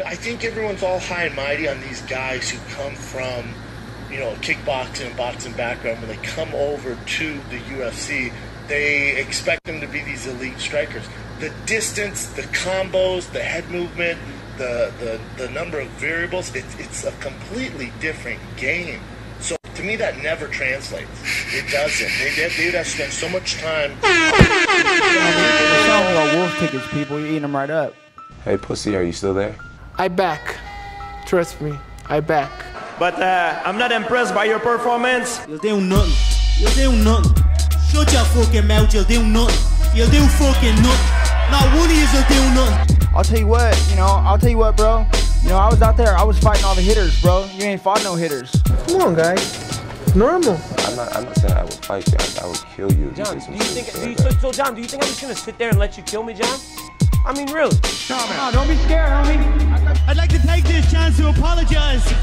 I think everyone's all high and mighty on these guys who come from, you know, kickboxing and boxing background. When they come over to the UFC, they expect them to be these elite strikers. The distance, the combos, the head movement, the number of variables, it's a completely different game. So to me, that never translates. It doesn't. They'd have spent so much time. We're selling our wolf tickets, people. You're eating them right up. Hey, pussy, are you still there? I back. Trust me, I back. But I'm not impressed by your performance. You'll do nothing. You'll do nothing. Shut your fucking mouth, you'll do nothing. You'll do fucking nothing. Not one of you'll do nothing. I'll tell you what, bro. You know, I was out there, I was fighting all the hitters, bro. You ain't fought no hitters. Come on, guys. It's normal. I'm not saying I would fight you. I would kill you. John, do you think? John, do you think I'm just gonna sit there and let you kill me, John? I mean, really? No, don't be scared, homie. I'd like to take this chance to apologize to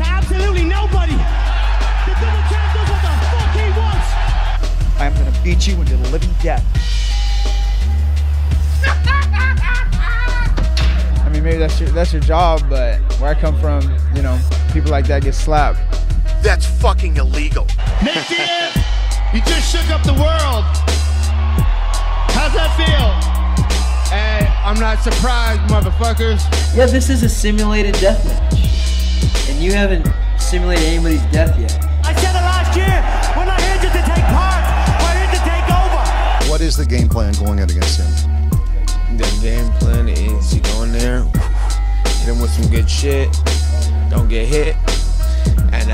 absolutely nobody. The double champ does what the fuck he wants. I'm gonna beat you into the living death. I mean, maybe that's your job, but where I come from, you know, people like that get slapped. That's fucking illegal. Nick Diaz, you just shook up the world. How's that feel? Hey, I'm not surprised, motherfuckers. Yeah, this is a simulated death match. And you haven't simulated anybody's death yet. I said it last year. We're not here just to take part. We're here to take over. What is the game plan going in against him? The game plan is you go in there, hit him with some good shit, don't get hit, and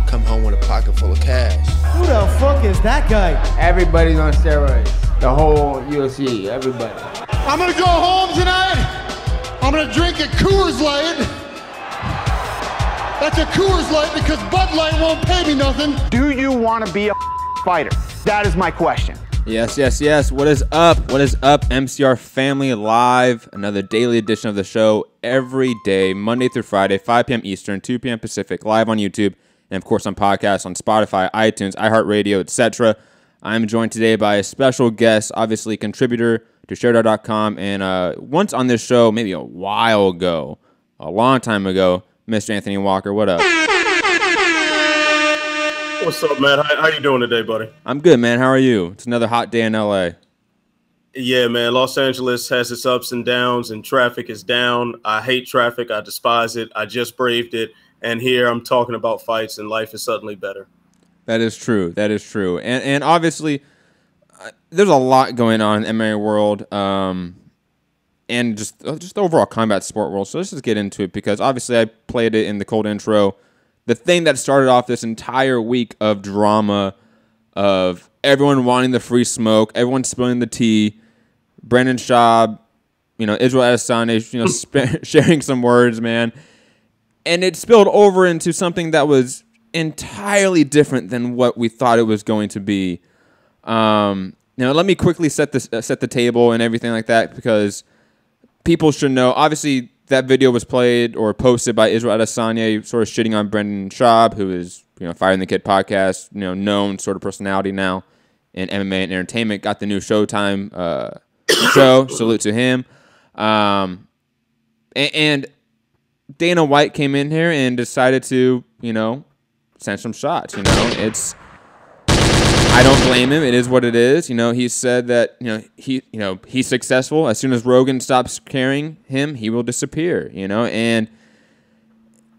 come home with a pocket full of cash. Who the fuck is that guy? Everybody's on steroids. The whole UFC, everybody. I'm gonna go home tonight. I'm gonna drink a Coors Light. That's a Coors Light because Bud Light won't pay me nothing. Do you want to be a fighter? That is my question. Yes, yes, yes. What is up? What is up, MCR family? Live, another daily edition of the show every day, Monday through Friday, 5 p.m. Eastern, 2 p.m. Pacific, live on YouTube, and of course on podcasts on Spotify, iTunes, iHeartRadio, etc. I'm joined today by a special guest, obviously contributor to ShareDar.com, and once on this show, maybe a while ago, a long time ago, Mr. Anthony Walker. What up? What's up, man? How you doing today, buddy? I'm good, man. How are you? It's another hot day in LA. Yeah, man. Los Angeles has its ups and downs, and traffic is down. I hate traffic. I despise it. I just braved it. And here I'm talking about fights, and life is suddenly better. That is true. That is true. And obviously, there's a lot going on in the MMA world, and just the overall combat sport world. So let's just get into it, because obviously I played it in the cold intro. The thing that started off this entire week of drama, of everyone wanting the free smoke, everyone spilling the tea, Brendan Schaub, Israel Adesanya, sharing some words, man. And it spilled over into something that was entirely different than what we thought it was going to be. Let me quickly set the table and everything like that, because people should know. Obviously, that video was played or posted by Israel Adesanya, sort of shitting on Brendan Schaub, who is, Fighting the Kid podcast, known sort of personality now in MMA and entertainment. Got the new Showtime show. Salute to him. And Dana White came in here and decided to, send some shots. I don't blame him. It is what it is. He said that he's successful. As soon as Rogan stops carrying him, he will disappear. And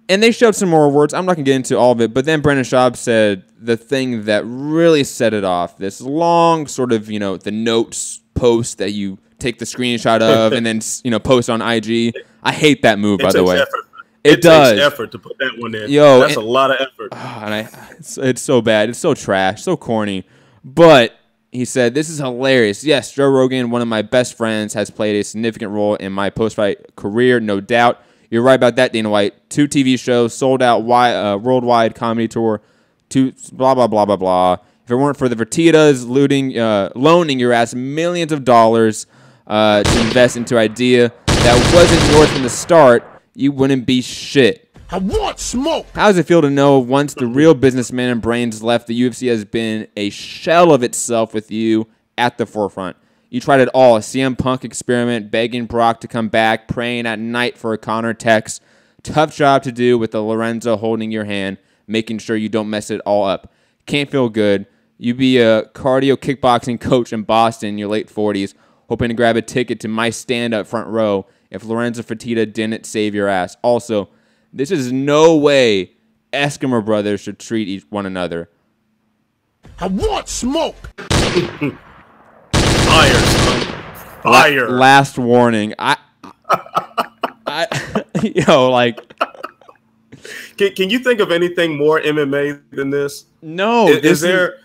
they showed some more words. I'm not gonna get into all of it, but then Brendan Schaub said the thing that really set it off. This long sort of the notes post that you take the screenshot of and then post on IG. I hate that move, by the way. Effort. It does. Takes effort to put that one in. Yo, that's a lot of effort. It's so bad. It's so trash, so corny. But he said, this is hilarious. Yes, Joe Rogan, one of my best friends, has played a significant role in my post-fight career, no doubt. You're right about that, Dana White. 2 TV shows, sold out worldwide comedy tour, blah, blah, blah, blah, blah. If it weren't for the Fertittas loaning your ass millions of dollars to invest into an idea that wasn't yours from the start, you wouldn't be shit. I want smoke. How does it feel to know once the real businessman and brains left, the UFC has been a shell of itself with you at the forefront? You tried it all, a CM Punk experiment, begging Brock to come back, praying at night for a Connor text. Tough job to do with the Lorenzo holding your hand, making sure you don't mess it all up. Can't feel good. You be a cardio kickboxing coach in Boston in your late 40s, hoping to grab a ticket to my stand-up front row if Lorenzo Fertitta didn't save your ass. Also, this is no way Eskimo brothers should treat one another. I want smoke. Fire, son. Fire. Last warning. Like... Can you think of anything more MMA than this? No. Is there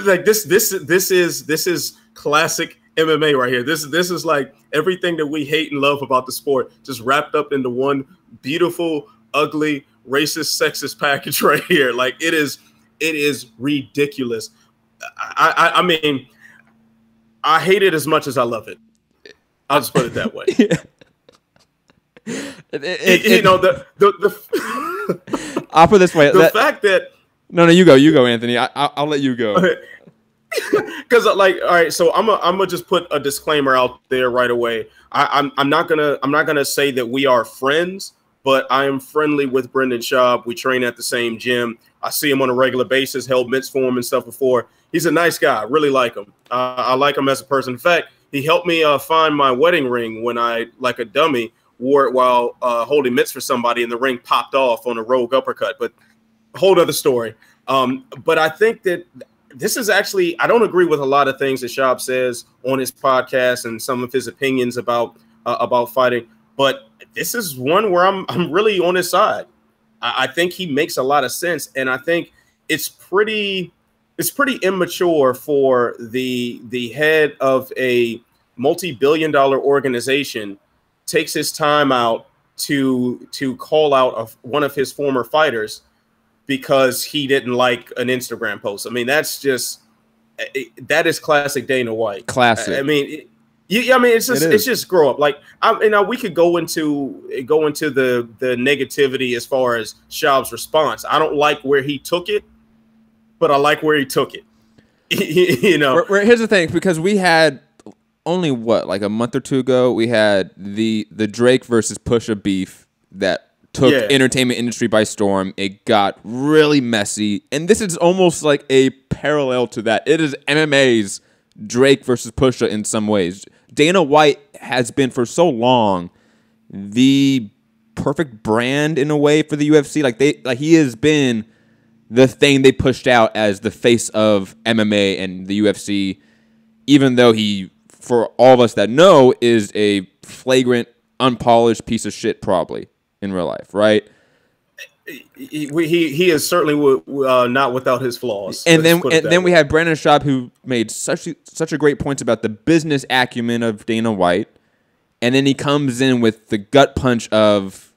like this is classic MMA right here. This is like everything that we hate and love about the sport just wrapped up into one beautiful, ugly, racist, sexist package right here. Like it is ridiculous. I mean, I hate it as much as I love it. I'll just put it that way. You know, I'll put it this way. The fact that no, you go, Anthony. I'll let you go. Because like, all right, so I'm gonna just put a disclaimer out there right away. I'm not gonna say that we are friends, but I am friendly with Brendan Schaub. We train at the same gym. I see him on a regular basis. Held mitts for him and stuff before. He's a nice guy. I really like him. I like him as a person. In fact, he helped me find my wedding ring when I, like a dummy, wore it while holding mitts for somebody, and the ring popped off on a rogue uppercut. But a whole other story. But I think that this is actually, I don't agree with a lot of things that Schaub says on his podcast and some of his opinions about fighting. But this is one where I'm really on his side. I think he makes a lot of sense, and I think it's pretty immature for the head of a multi-billion-dollar organization takes his time out to call out one of his former fighters because he didn't like an Instagram post. I mean, that is classic Dana White. Classic. I mean, it's just grow up. Like, we could go into the negativity as far as Schaub's response. I don't like where he took it, but I like where he took it. You know, here's the thing, because we had only like a month or two ago, we had the Drake versus Pusha beef that took entertainment industry by storm. It got really messy, and this is almost like a parallel to that. It is MMA's Drake versus Pusha in some ways. Dana White has been for so long the perfect brand in a way for the UFC. Like he has been the thing they pushed out as the face of MMA and the UFC, even though he, for all of us that know, is a flagrant, unpolished piece of shit probably in real life, right? He is certainly not without his flaws. And then we had Brendan Schaub, who made such a great point about the business acumen of Dana White, and then he comes in with the gut punch of,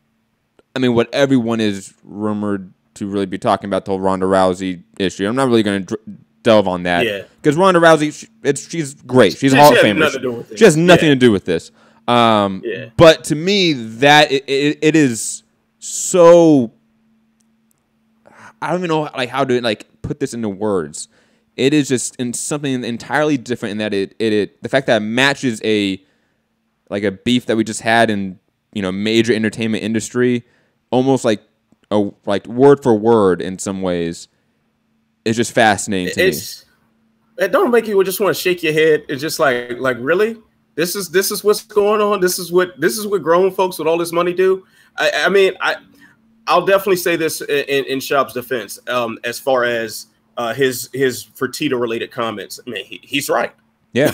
I mean, what everyone is rumored to really be talking about, the whole Ronda Rousey issue. I'm not really going to delve on that, because Ronda Rousey, she's great. She's a Hall of Famer. She has nothing to do with this. But to me, that it is so. I don't even know how to put this into words. It is just in something entirely different in that the fact that it matches a beef that we just had in major entertainment industry, almost like word for word in some ways, is just fascinating to me. It don't make you just want to shake your head. It's just like really, this is what's going on. This is what grown folks with all this money do. I'll definitely say this in Schaub's defense, as far as his Fertitta-related comments. I mean, he's right. Yeah,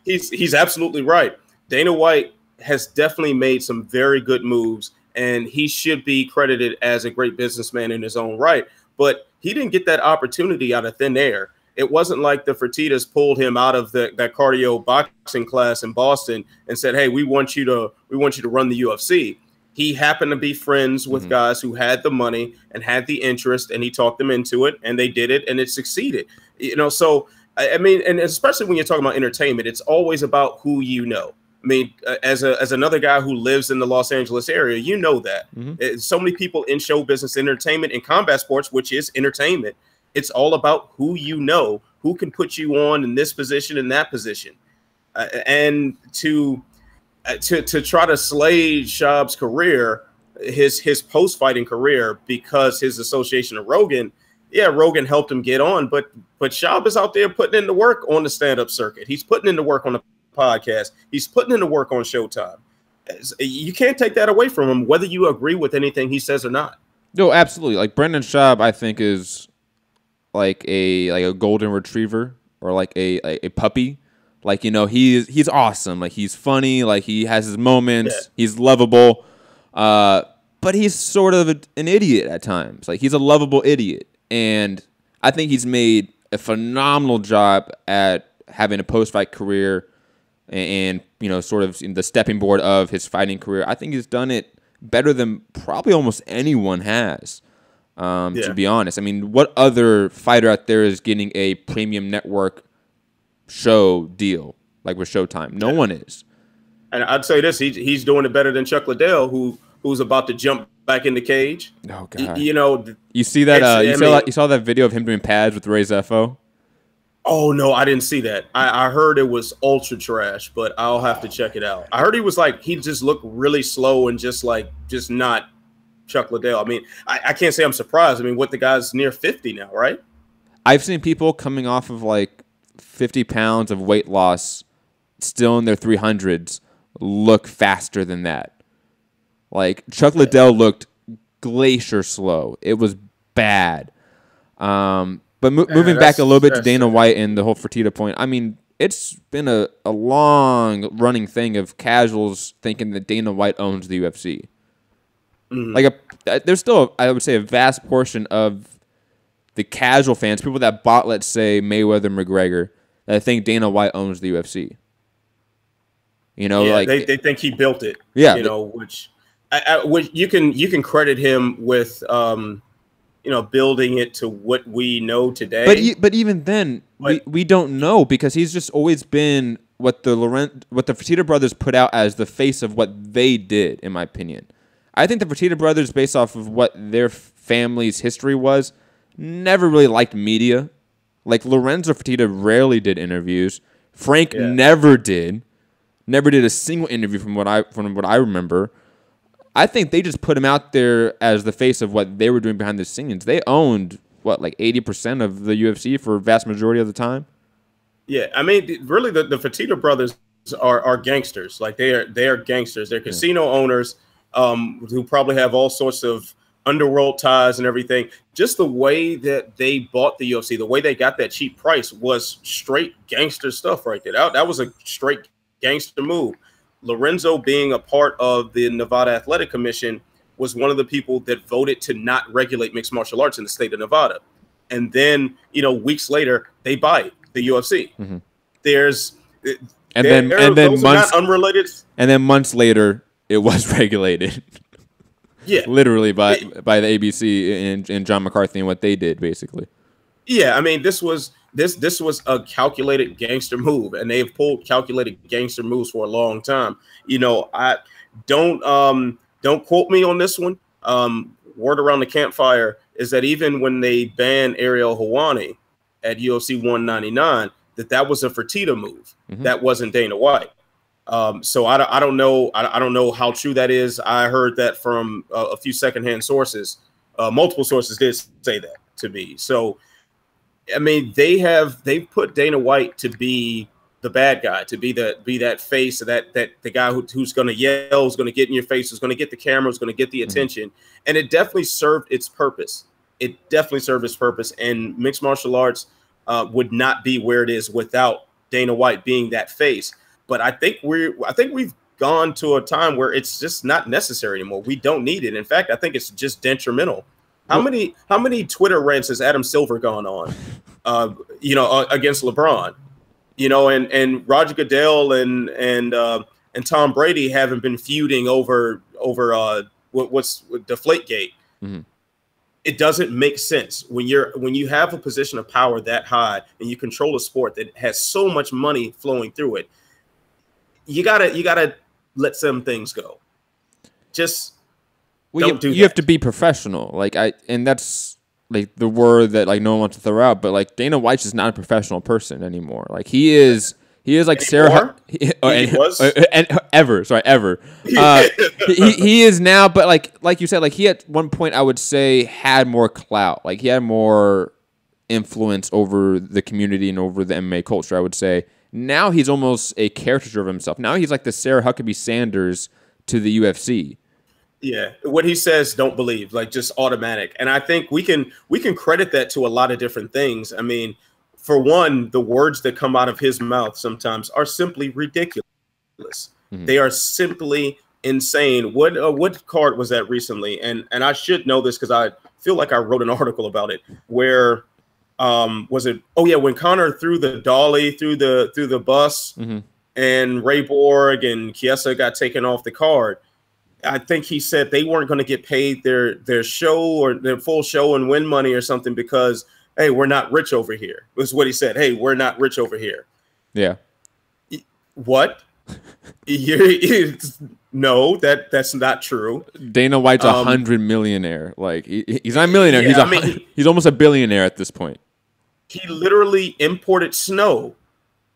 he's absolutely right. Dana White has definitely made some very good moves, and he should be credited as a great businessman in his own right. But he didn't get that opportunity out of thin air. It wasn't like the Fertittas pulled him out of that cardio boxing class in Boston and said, "Hey, we want you to run the UFC." He happened to be friends with guys who had the money and had the interest, and he talked them into it, and they did it, and it succeeded. So I mean, and especially when you're talking about entertainment, it's always about who you know. I mean, as another guy who lives in the Los Angeles area, you know that. So many people in show business, entertainment, and combat sports, which is entertainment, it's all about who you know, who can put you on in this position and that position. And to try to slay Schaub's career, his post-fighting career, because his association of Rogan, Rogan helped him get on, but Schaub is out there putting in the work on the stand-up circuit. He's putting in the work on the podcast. He's putting in the work on Showtime. You can't take that away from him, whether you agree with anything he says or not. No, absolutely. Like Brendan Schaub, I think is like a golden retriever or like a puppy. Like, you know, he's awesome. Like, he's funny. Like, he has his moments. Yeah. He's lovable. But he's sort of an idiot at times. Like, he's a lovable idiot. And I think he's made a phenomenal job at having a post-fight career and, you know, sort of in the stepping board of his fighting career. I think he's done it better than probably almost anyone has, to be honest. I mean, what other fighter out there is getting a premium network show deal like with Showtime? No one is. And I'd say this: he's doing it better than Chuck Liddell, who's about to jump back in the cage. Oh God! You know, you see that? You saw that video of him doing pads with Ray Zeffo? Oh no, I didn't see that. I heard it was ultra trash, but I'll have to check it out. I heard he was like, he just looked really slow and just not Chuck Liddell. I mean, I can't say I'm surprised. I mean, the guy's near 50 now, right? I've seen people coming off of like 50 pounds of weight loss, still in their 300s, look faster than that. Like Chuck Liddell looked glacier slow. It was bad. But moving back a little bit to Dana White and the whole Fertitta point, I mean, it's been a long-running thing of casuals thinking that Dana White owns the UFC. Like, there's still, I would say, a vast portion of the casual fans, people that bought, let's say, Mayweather and McGregor, that think Dana White owns the UFC. You know, like they think he built it. Yeah, you know, which you can credit him with. You know, building it to what we know today. But even then, we don't know, because he's just always been what the Fertitta brothers put out as the face of what they did, in my opinion. I think the Fertitta brothers, based off of what their family's history was, never really liked media. Like Lorenzo Fertitta rarely did interviews. Frank never did a single interview from what I remember. I think they just put him out there as the face of what they were doing behind the scenes. They owned, like 80% of the UFC for a vast majority of the time? Yeah, I mean, really, the Fertitta brothers are gangsters. Like, they are gangsters. They're casino owners who probably have all sorts of underworld ties and everything. Just the way that they bought the UFC, the way they got that cheap price was straight gangster stuff right there. That was a straight gangster move. Lorenzo, being a part of the Nevada Athletic Commission, was one of the people that voted to not regulate mixed martial arts in the state of Nevada. And then, you know, weeks later, they buy the UFC. Mm-hmm. Those are not unrelated. And then months later, it was regulated. Yeah, literally by the ABC and John McCarthy and what they did, basically. Yeah, I mean, this was a calculated gangster move, and they've pulled calculated gangster moves for a long time. You know, I don't quote me on this one. Word around the campfire is that even when they banned Ariel Helwani at UFC 199, that was a Fertitta move. Mm-hmm. That wasn't Dana White. So I don't know. I don't know how true that is. I heard that from a few secondhand sources. Multiple sources did say that to me. So, I mean, they've put Dana White to be the bad guy, to be that face, that the guy who's going to yell, who's going to get in your face, who's going to get the camera, who's going to get the attention. Mm-hmm. And it definitely served its purpose. And mixed martial arts would not be where it is without Dana White being that face. But I think we've gone to a time where it's just not necessary anymore. We don't need it. In fact, I think it's just detrimental. How many Twitter rants has Adam Silver gone on, against LeBron, and Roger Goodell and Tom Brady haven't been feuding over what's Deflategate. Mm-hmm. It doesn't make sense when you have a position of power that high and you control a sport that has so much money flowing through it. You gotta let some things go. Just you have to be professional. And that's like the word that like no one wants to throw out. But like Dana White's just not a professional person anymore. Like he is He is like Sarah. He is now, but like you said, like he at one point I would say had more clout. Like he had more influence over the community and over the MMA culture, I would say. Now he's almost a caricature of himself. Now he's like the Sarah Huckabee Sanders to the UFC. Yeah, what he says, don't believe, like just automatic. And I think we can credit that to a lot of different things. I mean, for one, the words that come out of his mouth sometimes are simply ridiculous. Mm-hmm. They are simply insane. What card was that recently? And I should know this because I feel like I wrote an article about it. Where was it? Oh yeah, when Conor threw the dolly through the bus, mm-hmm. and Ray Borg and Chiesa got taken off the card. I think he said they weren't going to get paid their show or their full show and win money or something because, hey, we're not rich over here. Was what he said. Hey, we're not rich over here. Yeah. What? No, that's not true. Dana White's a 100 millionaire. Like he's not a millionaire. Yeah, he's almost a billionaire at this point. He literally imported snow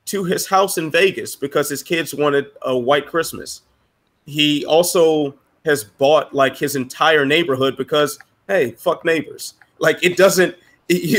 to his house in Vegas because his kids wanted a white Christmas. He also has bought like his entire neighborhood because, hey, fuck neighbors. Like it doesn't,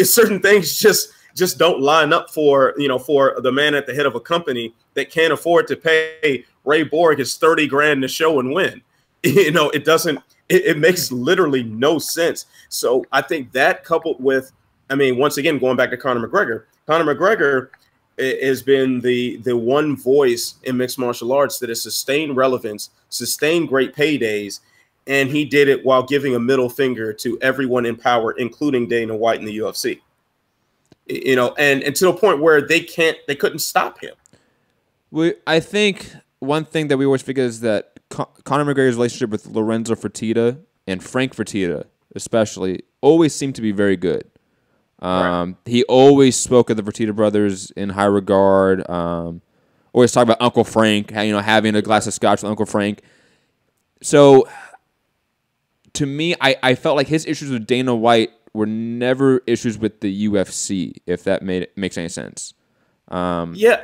certain things just don't line up for the man at the head of a company that can't afford to pay Ray Borg his 30 grand to show and win. It doesn't, it makes literally no sense. So I think that coupled with, I mean, once again, going back to Conor McGregor has been the one voice in mixed martial arts that has sustained relevance, sustained great paydays, and he did it while giving a middle finger to everyone in power, including Dana White in the UFC. And to the point where they couldn't stop him. I think one thing that we always forget is that Conor McGregor's relationship with Lorenzo Fertitta and Frank Fertitta, especially, always seemed to be very good. Right. He always spoke of the Fertitta brothers in high regard. Always talk about Uncle Frank, having a glass of scotch with Uncle Frank. So, to me, I felt like his issues with Dana White were never issues with the UFC, if that makes any sense. Yeah,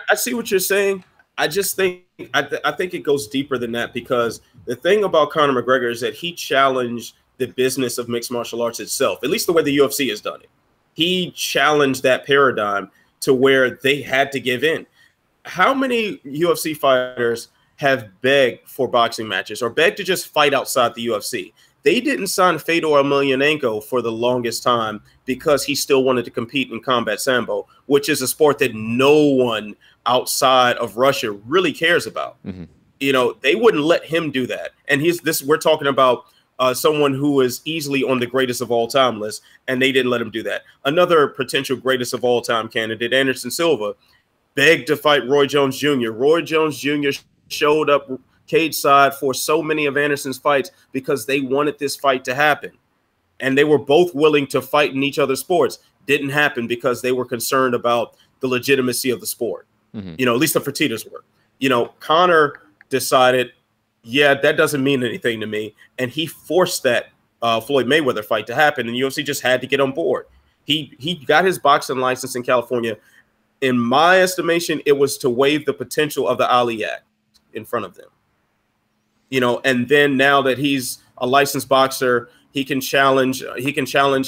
I see what you're saying. I just think I think it goes deeper than that because the thing about Conor McGregor is that he challenged the business of mixed martial arts itself, at least the way the UFC has done it. He challenged that paradigm to where they had to give in. How many UFC fighters have begged for boxing matches or begged to just fight outside the UFC? They didn't sign Fedor Emelianenko for the longest time because he still wanted to compete in combat sambo, which is a sport that no one outside of Russia really cares about. Mm-hmm. They wouldn't let him do that. And we're talking about someone who is easily on the greatest of all time list, and they didn't let him do that. Another potential greatest of all time candidate, Anderson Silva, begged to fight Roy Jones Jr. Roy Jones Jr. showed up cage side for so many of Anderson's fights because they wanted this fight to happen. And they were both willing to fight in each other's sports. Didn't happen because they were concerned about the legitimacy of the sport. Mm-hmm. At least the Fertittas were. Conor decided, yeah, that doesn't mean anything to me. And he forced that Floyd Mayweather fight to happen, and UFC just had to get on board. He got his boxing license in California. In my estimation, it was to waive the potential of the Ali Act in front of them. And then now that he's a licensed boxer, he can challenge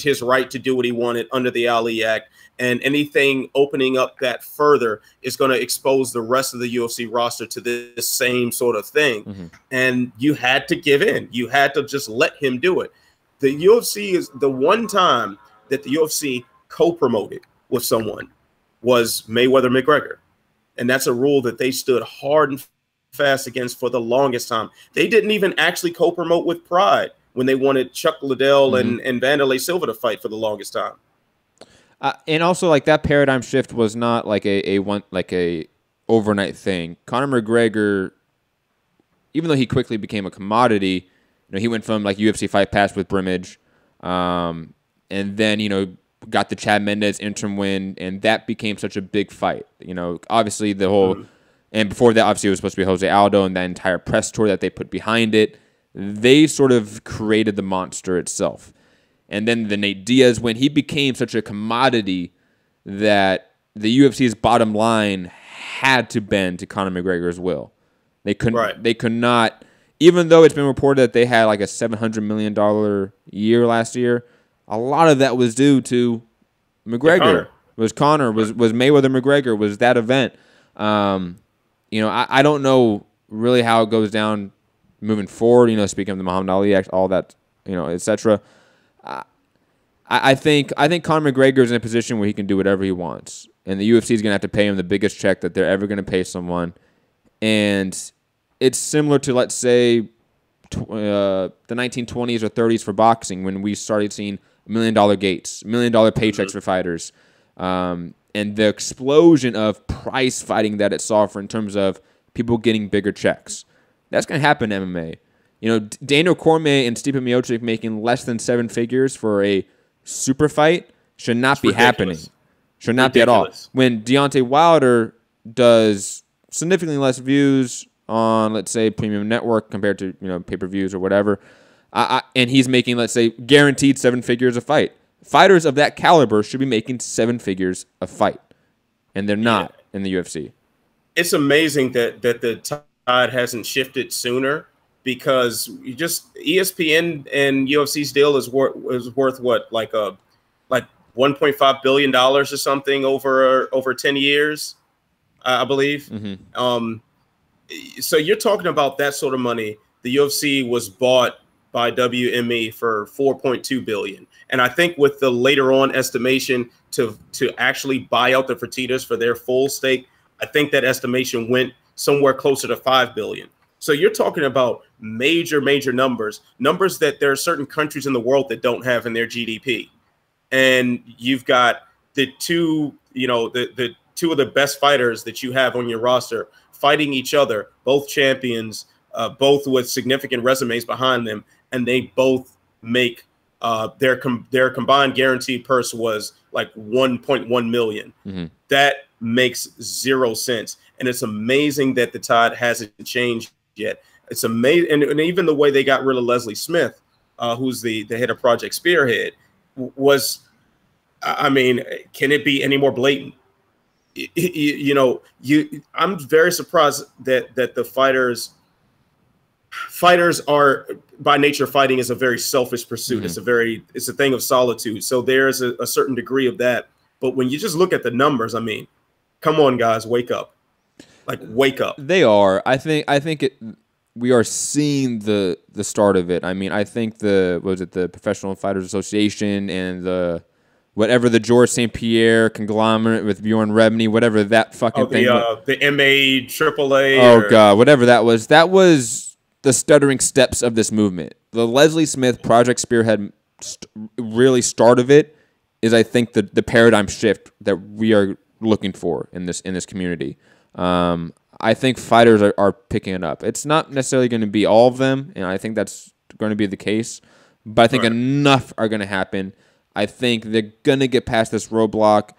his right to do what he wanted under the Ali Act. And anything opening up that further is going to expose the rest of the UFC roster to this same sort of thing. Mm-hmm. And you had to give in. You had to just let him do it. The UFC is the one time that the UFC co-promoted with someone was Mayweather McGregor. And that's a rule that they stood hard and fast against for the longest time. They didn't even actually co-promote with Pride when they wanted Chuck Liddell mm-hmm. and Vanderlei Silva to fight for the longest time. And also, like, that paradigm shift was not like a overnight thing. Conor McGregor, even though he quickly became a commodity, he went from like UFC Fight Pass with Brimage, and then got the Chad Mendes interim win, and that became such a big fight. Obviously the whole, and before that, obviously it was supposed to be Jose Aldo and that entire press tour that they put behind it. They sort of created the monster itself. And then the Nate Diaz win, he became such a commodity that the UFC's bottom line had to bend to Conor McGregor's will. They couldn't. Right. They could not. Even though it's been reported that they had like a $700 million year last year, a lot of that was due to McGregor. Was Conor, was Mayweather McGregor, was that event. You know, I don't know really how it goes down moving forward. You know, speaking of the Muhammad Ali Act, all that, you know, etc. I think Conor McGregor is in a position where he can do whatever he wants, and the UFC is going to have to pay him the biggest check that they're ever going to pay someone. And it's similar to, let's say, the 1920s or 30s for boxing, when we started seeing $1 million gates, $1 million paychecks for fighters, and the explosion of prize fighting that it saw for in terms of people getting bigger checks. That's going to happen in MMA. You know, Daniel Cormier and Stipe Miocic making less than 7 figures for a super fight should not be happening. Should not be at all. When Deontay Wilder does significantly less views on, let's say, premium network compared to, you know, pay-per-views or whatever, and he's making, let's say, guaranteed 7 figures a fight. Fighters of that caliber should be making 7 figures a fight, and they're not in the UFC. It's amazing that the tide hasn't shifted sooner, because you just ESPN and UFC's deal is worth what, like $1.5 billion or something over 10 years, I believe. So you're talking about that sort of money. The UFC was bought by WME for $4.2 billion, and I think with the later on estimation to actually buy out the Fertittas for their full stake, I think that estimation went somewhere closer to $5 billion. So you're talking about major numbers that there are certain countries in the world that don't have in their GDP. And you've got the two, you know, the two of the best fighters that you have on your roster fighting each other, both champions, both with significant resumes behind them, and they both make their combined guaranteed purse was like 1.1 million. That makes 0 sense. And it's amazing that the tide hasn't changed yet. It's amazing. And even the way they got rid of Leslie Smith, who's the head of Project Spearhead, was, I mean, can it be any more blatant? You know, I'm very surprised that the fighters are, by nature, fighting is a very selfish pursuit. It's a thing of solitude. So there's a certain degree of that. But when you just look at the numbers, I mean, come on, guys, wake up. Like, wake up. They are. I think we are seeing the start of it. I mean, I think the Professional Fighters Association and the George St. Pierre conglomerate with Bjorn Rebney, whatever that fucking thing. The MA AAA. Oh God, whatever that was. That was the stuttering steps of this movement. The Leslie Smith Project Spearhead really start of it is, I think, the paradigm shift that we are looking for in this community. I think fighters are picking it up. It's not necessarily going to be all of them, and I think that's going to be the case, but I think enough are going to happen. I think they're going to get past this roadblock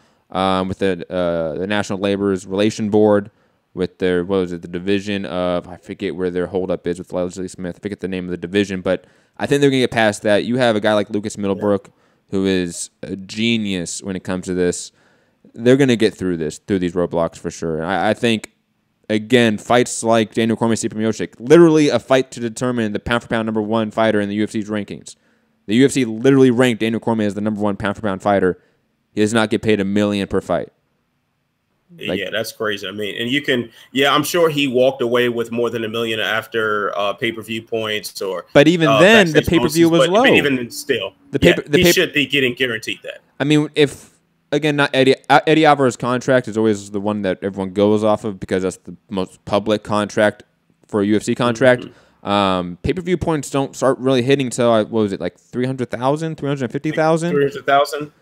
with the National Labor's Relation Board, with their, the division of, I forget where their holdup is with Leslie Smith. I forget the name of the division, but I think they're going to get past that. You have a guy like Lucas Middlebrook, who is a genius when it comes to this. They're going to get through these roadblocks for sure. I think, again, fights like Daniel Cormier, Stipe Miocic, literally a fight to determine the pound-for-pound #1 fighter in the UFC's rankings. The UFC literally ranked Daniel Cormier as the #1 pound-for-pound fighter. He does not get paid $1 million per fight. Like, yeah, that's crazy. I mean, and you can, I'm sure he walked away with more than $1 million after pay-per-view points or. But even then, the pay-per-view was low. But even still, he should be getting guaranteed that. I mean, again, not Eddie Alvarez's contract is always the one that everyone goes off of because that's the most public contract for a UFC contract. Pay-per-view points don't start really hitting until, what was it, like 300,000, 350,000? 300,000.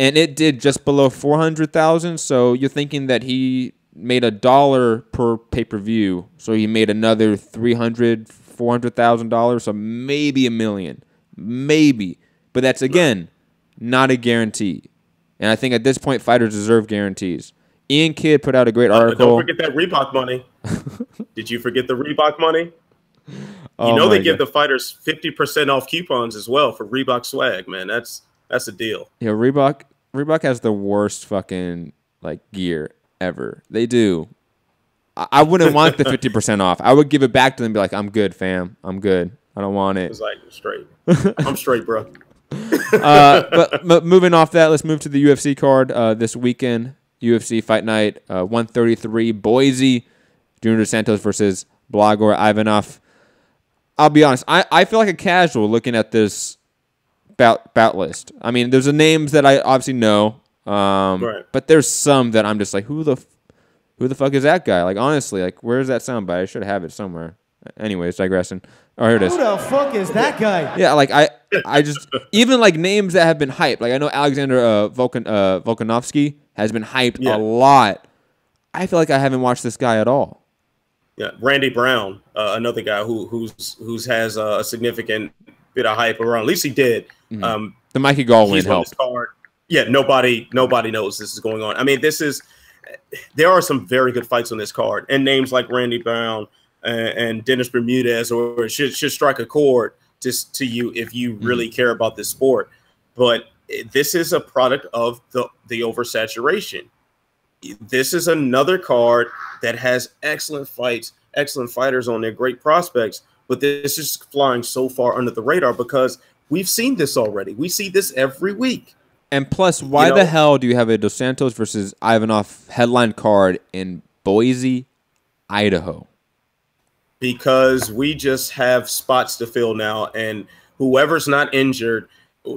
And it did just below 400,000. So you're thinking that he made $1 per pay-per-view. So he made another $300,000, $400,000. So maybe $1 million, maybe. But that's, again, not a guarantee. And I think at this point, fighters deserve guarantees. Ian Kidd put out a great article. Don't forget that Reebok money. Did you forget the Reebok money? They give the fighters 50% off coupons as well for Reebok swag, man. That's a deal. Yeah, Reebok has the worst fucking gear ever. They do. I wouldn't want the 50% off. I would give it back to them and be like, I'm good, fam. I'm good. I don't want it. It's like, straight. I'm straight, bro. But moving off that, let's move to the UFC card this weekend. UFC Fight Night 133, Boise. Junior Santos versus Blagor Ivanov. I'll be honest. I feel like a casual looking at this bout list. I mean, there's the names that I obviously know, right. But there's some that I'm just like, who the fuck is that guy? Like, honestly, like, where's that soundbite? I should have it somewhere. Anyways, digressing. Oh, here it is. Who the fuck is that guy? Yeah, like I just even like names that have been hyped. Like I know Alexander Volkanovski has been hyped a lot. I feel like I haven't watched this guy at all. Yeah, Randy Brown, another guy who has a significant bit of hype around. At least he did. The Mikey Gall win helped. Yeah, nobody knows this is going on. I mean, there are some very good fights on this card, and names like Randy Brown and Dennis Bermudez, or should strike a chord to you if you really care about this sport. But this is a product of the oversaturation. This is another card that has excellent fights, excellent fighters on there, great prospects. But this is flying so far under the radar because we've seen this already. We see this every week. And plus, why the hell do you have a Dos Santos versus Ivanov headline card in Boise, Idaho? Because we just have spots to fill now, and whoever's not injured,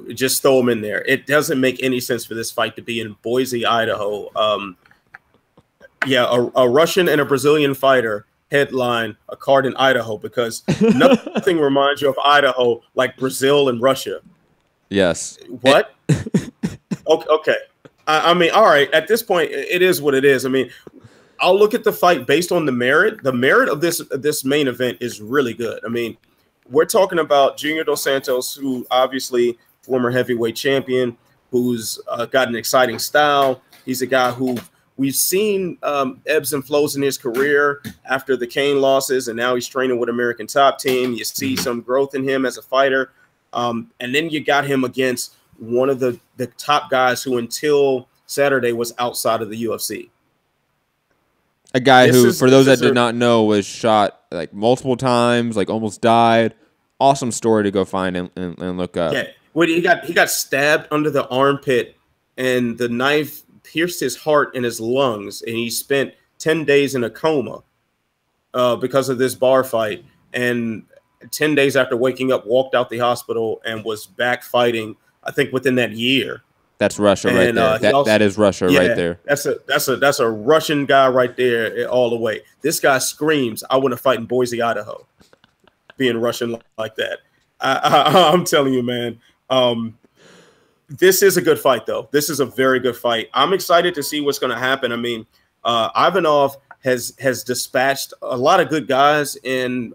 just throw them in there. It doesn't make any sense for this fight to be in Boise, Idaho. A Russian and a Brazilian fighter headline a card in Idaho because nothing reminds you of Idaho like Brazil and Russia. Yes. What? Okay. I mean, all right. At this point, it is what it is. I mean, I'll look at the fight based on the merit. The merit of this main event is really good. I mean, we're talking about Junior Dos Santos, who obviously former heavyweight champion, who's got an exciting style. He's a guy who we've seen ebbs and flows in his career after the Kane losses, and now he's training with American Top Team. You see some growth in him as a fighter. And then you got him against one of the top guys who until Saturday was outside of the UFC. A guy who, for those that did not know, was shot like multiple times, like almost died. Awesome story to go find and look up. Yeah, well, he got stabbed under the armpit, and the knife pierced his heart and his lungs, and he spent 10 days in a coma because of this bar fight. And 10 days after waking up, walked out the hospital and was back fighting, I think, within that year. That's Russia right there. That is Russia right there. That's a Russian guy right there all the way. This guy screams, I want to fight in Boise, Idaho, being Russian like that. I'm telling you, man. This is a good fight, though. This is a very good fight. I'm excited to see what's going to happen. I mean, Ivanov has dispatched a lot of good guys in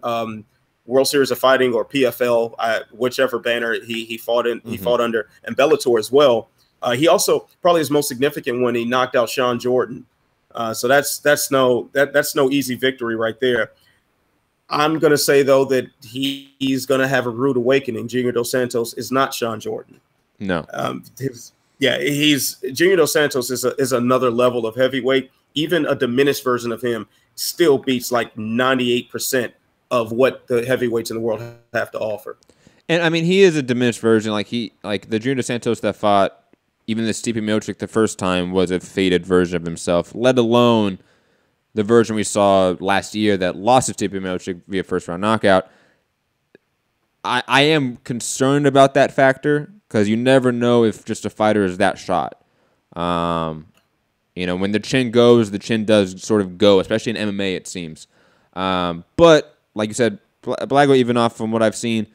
World Series of Fighting or PFL, whichever banner he fought in. He fought under, and Bellator as well. He also probably his most significant when he knocked out Sean Jordan. So that's no easy victory right there. I'm going to say, though, that he's going to have a rude awakening. Junior Dos Santos is not Sean Jordan. No. Junior Dos Santos is another level of heavyweight. Even a diminished version of him still beats like 98% of what the heavyweights in the world have to offer. And I mean, he is a diminished version. Like the Junior Dos Santos that fought even the Stipe Miocic the first time was a faded version of himself, let alone the version we saw last year that lost to Stipe Miocic via first-round knockout. I am concerned about that factor because you never know if just a fighter is that shot. When the chin goes, the chin does sort of go, especially in MMA, it seems. But, like you said, Blagor Ivanov, from what I've seen,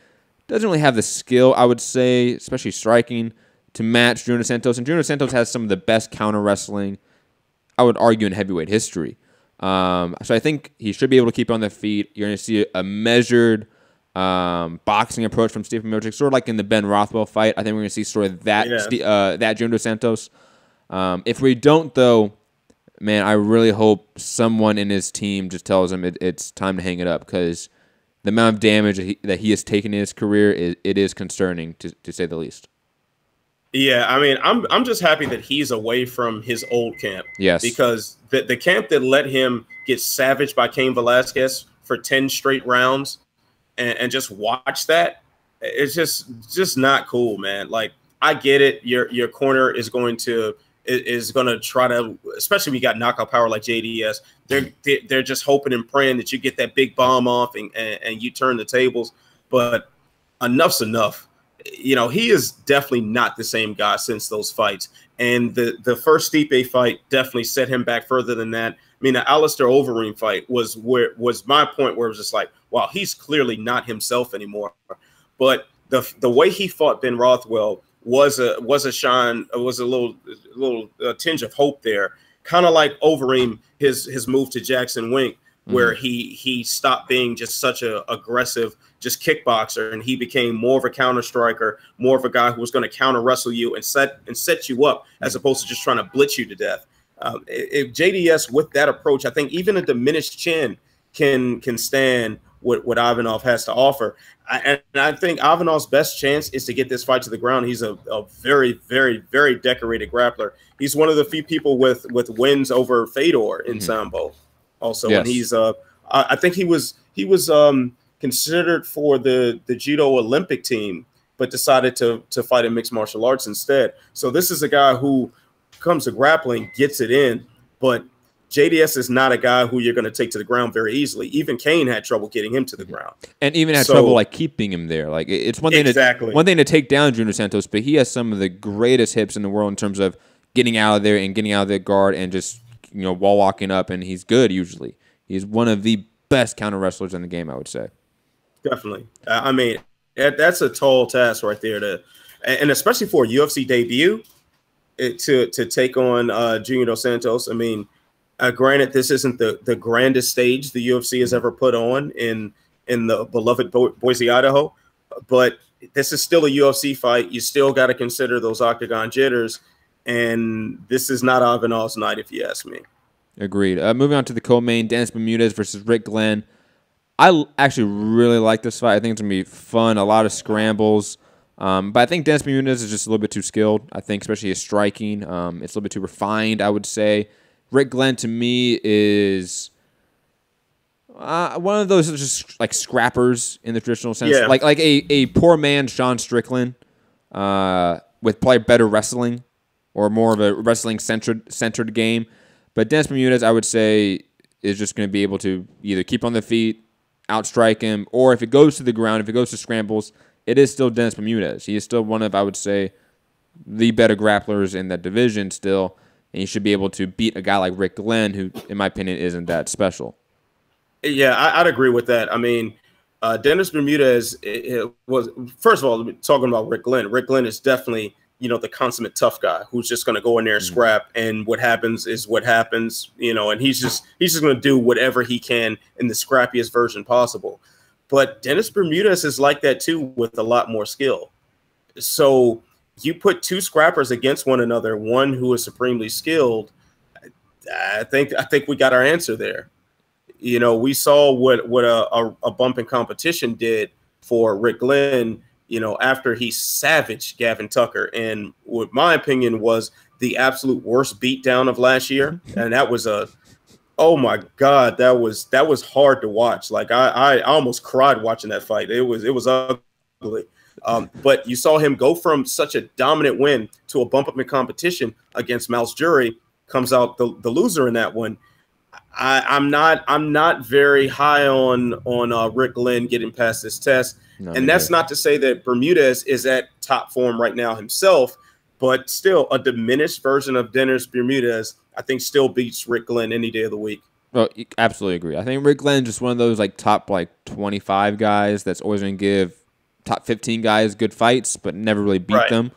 doesn't really have the skill, I would say, especially striking, to match Junior Dos Santos. And Junior Dos Santos has some of the best counter-wrestling, I would argue, in heavyweight history. So I think he should be able to keep on the feet. You're going to see a measured boxing approach from Stipe Miocic, sort of like in the Ben Rothwell fight. I think we're going to see sort of that that Junior Dos Santos. If we don't, though, man, I really hope someone in his team just tells him it's time to hang it up, because the amount of damage that he has taken in his career is concerning, to say the least. Yeah, I mean, I'm just happy that he's away from his old camp. Yes. Because the camp that let him get savaged by Cain Velasquez for 10 straight rounds and just watch that. It's just not cool, man. Like, I get it. Your corner is going to try to, especially when you got knockout power like JDS. They're just hoping and praying that you get that big bomb off and you turn the tables. But enough's enough. You know, he is definitely not the same guy since those fights. And the first Stipe fight definitely set him back further than that. I mean, the Alistair Overeem fight was my point, where it was just like, wow, he's clearly not himself anymore. But the way he fought Ben Rothwell was a little tinge of hope there. Kind of like Overeem, his move to Jackson Wink, where he stopped being just such a aggressive just kickboxer, and he became more of a counter striker, more of a guy who was going to counter wrestle you and set you up, as opposed to just trying to blitz you to death. If JDS with that approach, I think even a diminished chin can stand what Ivanov has to offer. And I think Ivanov's best chance is to get this fight to the ground. He's a very, very, very decorated grappler. He's one of the few people with wins over Fedor in Sambo. Also, yes. And he's I think he was considered for the judo Olympic team, but decided to fight in mixed martial arts instead. So this is a guy who comes to grappling, gets it in, but JDS is not a guy who you're going to take to the ground very easily. Even Cain had trouble getting him to the ground, and even had trouble like keeping him there. Like, it's one thing to take down Junior Santos, but he has some of the greatest hips in the world in terms of getting out of there and getting out of the guard and just, you know, wall walking up. And he's good usually. He's one of the best counter wrestlers in the game, I would say. Definitely. I mean, that's a tall task right there and especially for a UFC debut, to take on Junior Dos Santos. I mean, granted, this isn't the grandest stage the UFC has ever put on in the beloved Boise, Idaho, but this is still a UFC fight. You still got to consider those octagon jitters, and this is not Ivanov's night, if you ask me. Agreed. Moving on to the co-main, Dennis Bermudez versus Rick Glenn. I actually really like this fight. I think it's going to be fun, a lot of scrambles. But I think Dennis Bermudez is just a little bit too skilled. I think especially his striking. It's a little bit too refined, I would say. Rick Glenn, to me, is one of those just like scrappers in the traditional sense. Yeah. Like a poor man Sean Strickland with probably better wrestling or more of a wrestling-centered game. But Dennis Bermudez, I would say, is just going to be able to either keep on the feet, outstrike him, or if it goes to the ground, if it goes to scrambles, it is still Dennis Bermudez. He is still one of, I would say, the better grapplers in that division still, and he should be able to beat a guy like Rick Glenn, who, in my opinion, isn't that special. Yeah, I'd agree with that. I mean, Dennis Bermudez was, first of all, talking about Rick Glenn. Rick Glenn is definitely, you know, the consummate tough guy who's just going to go in there and scrap, and what happens is what happens, you know, and he's just going to do whatever he can in the scrappiest version possible. But Dennis Bermudez is like that too, with a lot more skill. So you put two scrappers against one another, one who is supremely skilled. I think we got our answer there. You know, we saw what a bump in competition did for Rick Glenn, you know, after he savaged Gavin Tucker, and what my opinion was the absolute worst beatdown of last year. And that was oh my God, that was hard to watch. Like I almost cried watching that fight. It was ugly. But you saw him go from such a dominant win to a bump up in competition against Mouse Jury, comes out the loser in that one. I'm not very high on Rick Glenn getting past this test. No, and that's not to say that Bermudez is at top form right now himself, but still a diminished version of Dennis Bermudez, I think, still beats Rick Glenn any day of the week. Well, absolutely agree. I think Rick Glenn is just one of those like top 25 guys that's always going to give top 15 guys good fights, but never really beat them.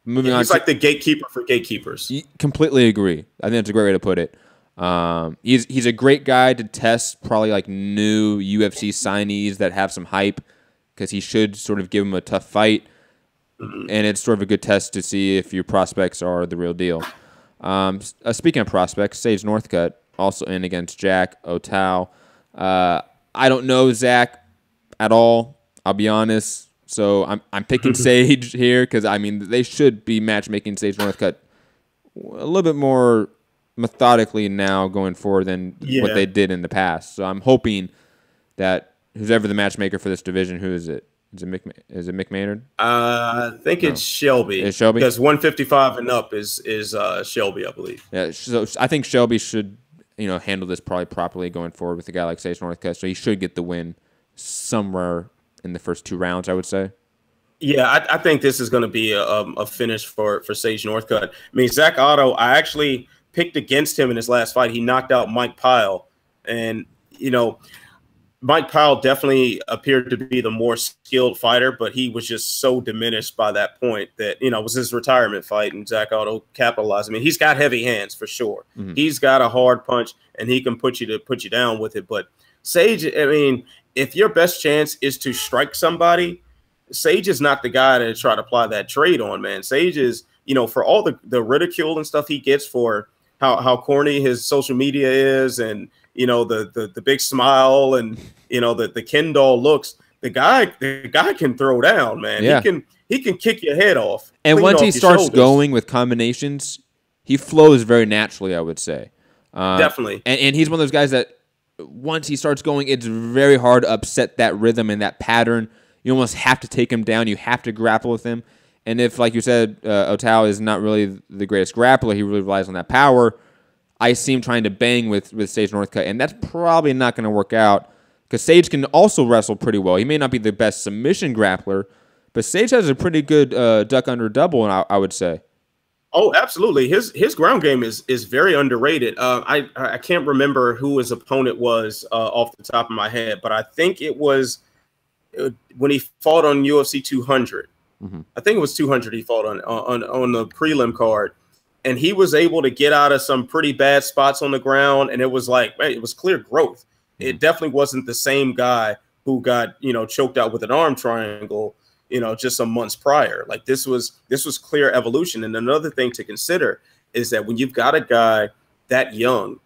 Moving on, he's like the gatekeeper for gatekeepers. Completely agree. I think that's a great way to put it. He's a great guy to test probably like new UFC signees that have some hype, because he should sort of give them a tough fight. And it's sort of a good test to see if your prospects are the real deal. Speaking of prospects, Sage Northcutt also in against Jack O'Toole. I don't know Zach at all, I'll be honest. So I'm picking Sage here because, I mean, they should be matchmaking Sage Northcutt a little bit more methodically now going forward than what they did in the past. So I'm hoping that who's ever the matchmaker for this division, who is it? Is it Mick Maynard? I think it's Shelby. It's Shelby? Because 155 and up is Shelby, I believe. Yeah, so I think Shelby should handle this probably properly going forward with a guy like Sage Northcutt. So he should get the win somewhere in the first 2 rounds, I would say. Yeah, I think this is going to be a finish for Sage Northcutt. I mean, Zach Otto, I actually picked against him in his last fight. He knocked out Mike Pyle. And, Mike Pyle definitely appeared to be the more skilled fighter, but he was just so diminished by that point that, it was his retirement fight, and Zach Otto capitalized. I mean, he's got heavy hands for sure. Mm-hmm. He's got a hard punch, and he can put you down with it. But Sage, I mean, if your best chance is to strike somebody, Sage is not the guy to try to apply that trade on, man. Sage is, for all the ridicule and stuff he gets for how corny his social media is, and the big smile and the Ken doll looks. The guy can throw down, man. Yeah. He can kick your head off. And once he starts going with combinations, he flows very naturally, I would say. Definitely. And he's one of those guys that once he starts going, it's very hard to upset that rhythm and that pattern. You almost have to take him down. You have to grapple with him. And if, like you said, Otao is not really the greatest grappler, he really relies on that power. I see him trying to bang with Sage Northcutt, and that's probably not going to work out because Sage can also wrestle pretty well. He may not be the best submission grappler, but Sage has a pretty good duck under double, I would say. Oh, absolutely. His ground game is very underrated. I can't remember who his opponent was off the top of my head, but I think it was when he fought on UFC 200. Mm-hmm. I think it was 200 he fought on the prelim card. And he was able to get out of some pretty bad spots on the ground. And it was like, man, it was clear growth. It definitely wasn't the same guy who got, choked out with an arm triangle, just some months prior. Like this was clear evolution. And another thing to consider is that when you've got a guy that young,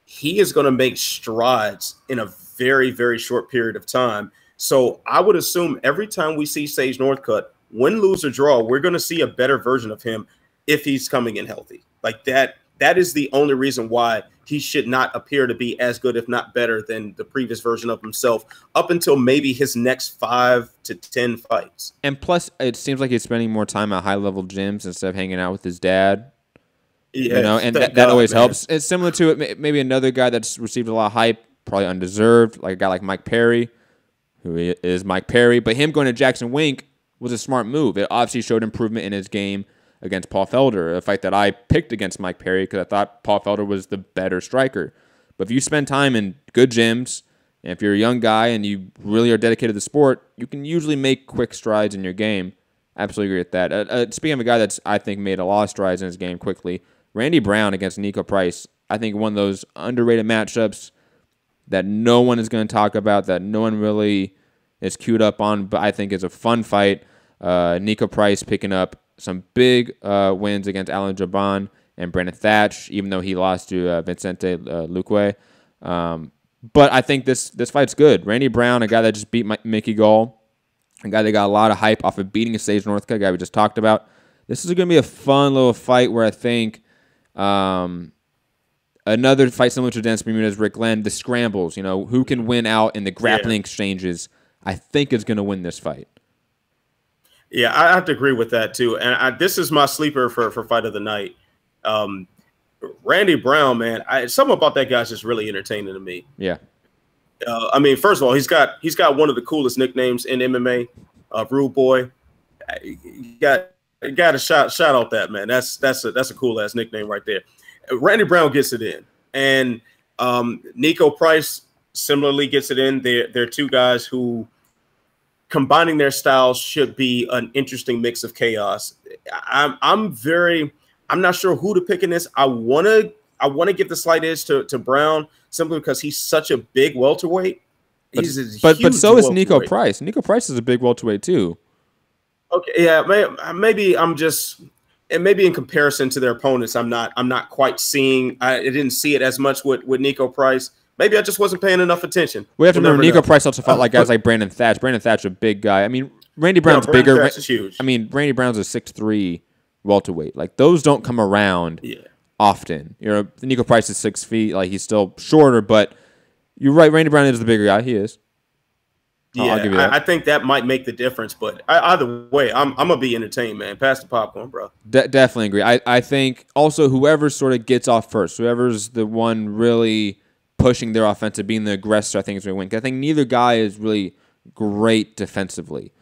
he is going to make strides in a very, very short period of time. So I would assume every time we see Sage Northcutt, win, lose, or draw, we're going to see a better version of him if he's coming in healthy. Like that is the only reason why he should not appear to be as good, if not better, than the previous version of himself up until maybe his next 5 to 10 fights. And plus, it seems like he's spending more time at high-level gyms instead of hanging out with his dad. Yeah, and that always helps. It's similar to it. Maybe another guy that's received a lot of hype, probably undeserved, like a guy like Mike Perry, who is Mike Perry. But him going to Jackson Wink was a smart move. It obviously showed improvement in his game against Paul Felder, a fight that I picked against Mike Perry because I thought Paul Felder was the better striker. But if you spend time in good gyms, and if you're a young guy and you really are dedicated to the sport, you can usually make quick strides in your game. Absolutely agree with that. Speaking of a guy that's, I think, made a lot of strides in his game quickly, Randy Brown against Nico Price, I think one of those underrated matchups that no one is going to talk about, that no one really is queued up on, but I think is a fun fight. Nico Price picking up some big wins against Alan Jaban and Brandon Thatch, even though he lost to Vicente Luque. But I think this fight's good. Randy Brown, a guy that just beat Mickey Gall, a guy that got a lot of hype off of beating a Sage Northcutt, a guy we just talked about. This is going to be a fun little fight where I think another fight similar to Dennis Bermudez, Rick Glenn, the scrambles, who can win out in the grappling exchanges, I think is going to win this fight. Yeah, I have to agree with that too. And this is my sleeper for fight of the night. Randy Brown, man, something about that guy's just really entertaining to me. Yeah. I mean, first of all, he's got one of the coolest nicknames in MMA, Rude Boy. You got to shout out that, man. That's a cool ass nickname right there. Randy Brown gets it in, and Nico Price similarly gets it in. They're two guys who, combining their styles, should be an interesting mix of chaos. I'm not sure who to pick in this. I wanna give the slight edge to Brown simply because he's such a big welterweight. But so is Nico Price. Nico Price is a big welterweight too. Okay, yeah, maybe I'm just, and maybe in comparison to their opponents, I'm not quite seeing. I didn't see it as much with Nico Price. Maybe I just wasn't paying enough attention. We have to remember Nico Price also fought like guys like Brandon Thatch. Brandon Thatch, a big guy. I mean, Randy Brown's bigger. Thatch is huge. I mean, Randy Brown's a 6'3" welterweight. Like those don't come around often. You know, Nico Price is 6 feet, like he's still shorter, but you're right. Randy Brown is the bigger guy. He is. Yeah, I'll give you that. I think that might make the difference. But either way, I'm gonna be entertained, man. Pass the popcorn, bro. Definitely agree. I think also whoever sort of gets off first, whoever's the one really pushing their offensive, being the aggressor, I think is going to win. 'Cause I think neither guy is really great defensively.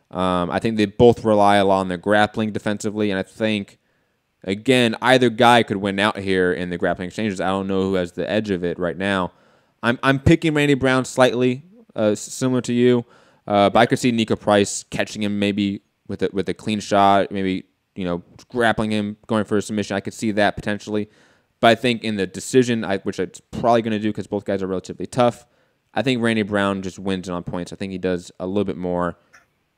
I think they both rely a lot on their grappling defensively, and I think, again, either guy could win out here in the grappling exchanges. I don't know who has the edge of it right now. I'm picking Randy Brown slightly, similar to you, but I could see Nico Price catching him maybe with a clean shot, maybe grappling him, going for a submission. I could see that potentially, but I think in the decision, which it's probably going to do because both guys are relatively tough, I think Randy Brown just wins it on points. I think he does a little bit more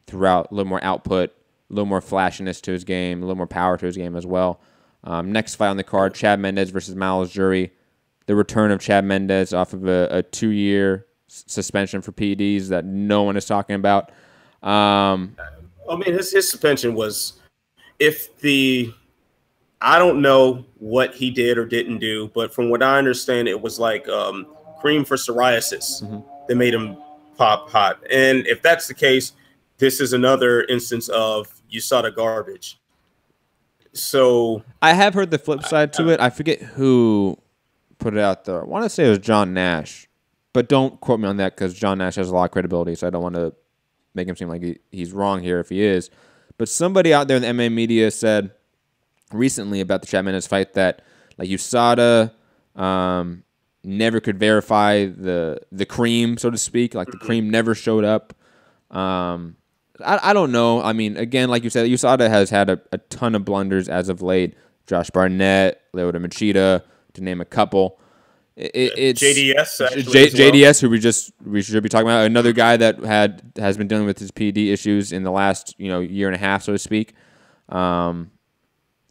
throughout, a little more output, a little more flashiness to his game, a little more power to his game as well. Next fight on the card, Chad Mendes versus Miles Jury. The return of Chad Mendes off of a 2-year suspension for PEDs that no one is talking about. I mean, his suspension was, I don't know what he did or didn't do, but from what I understand, it was like cream for psoriasis that made him pop hot. And if that's the case, this is another instance of USADA garbage. So I have heard the flip side to it. I forget who put it out there. I want to say it was John Nash, but don't quote me on that because John Nash has a lot of credibility, so I don't want to make him seem like he's wrong here if he is. But somebody out there in the MMA media said recently about the Chad Mendes fight that like USADA never could verify the cream, so to speak. Like the cream never showed up. I don't know. I mean, again, like you said, USADA has had a ton of blunders as of late. Josh Barnett, Lyoto Machida, to name a couple. It's JDS, JDS, who we should be talking about. Another guy that has been dealing with his PD issues in the last year and a half, so to speak. I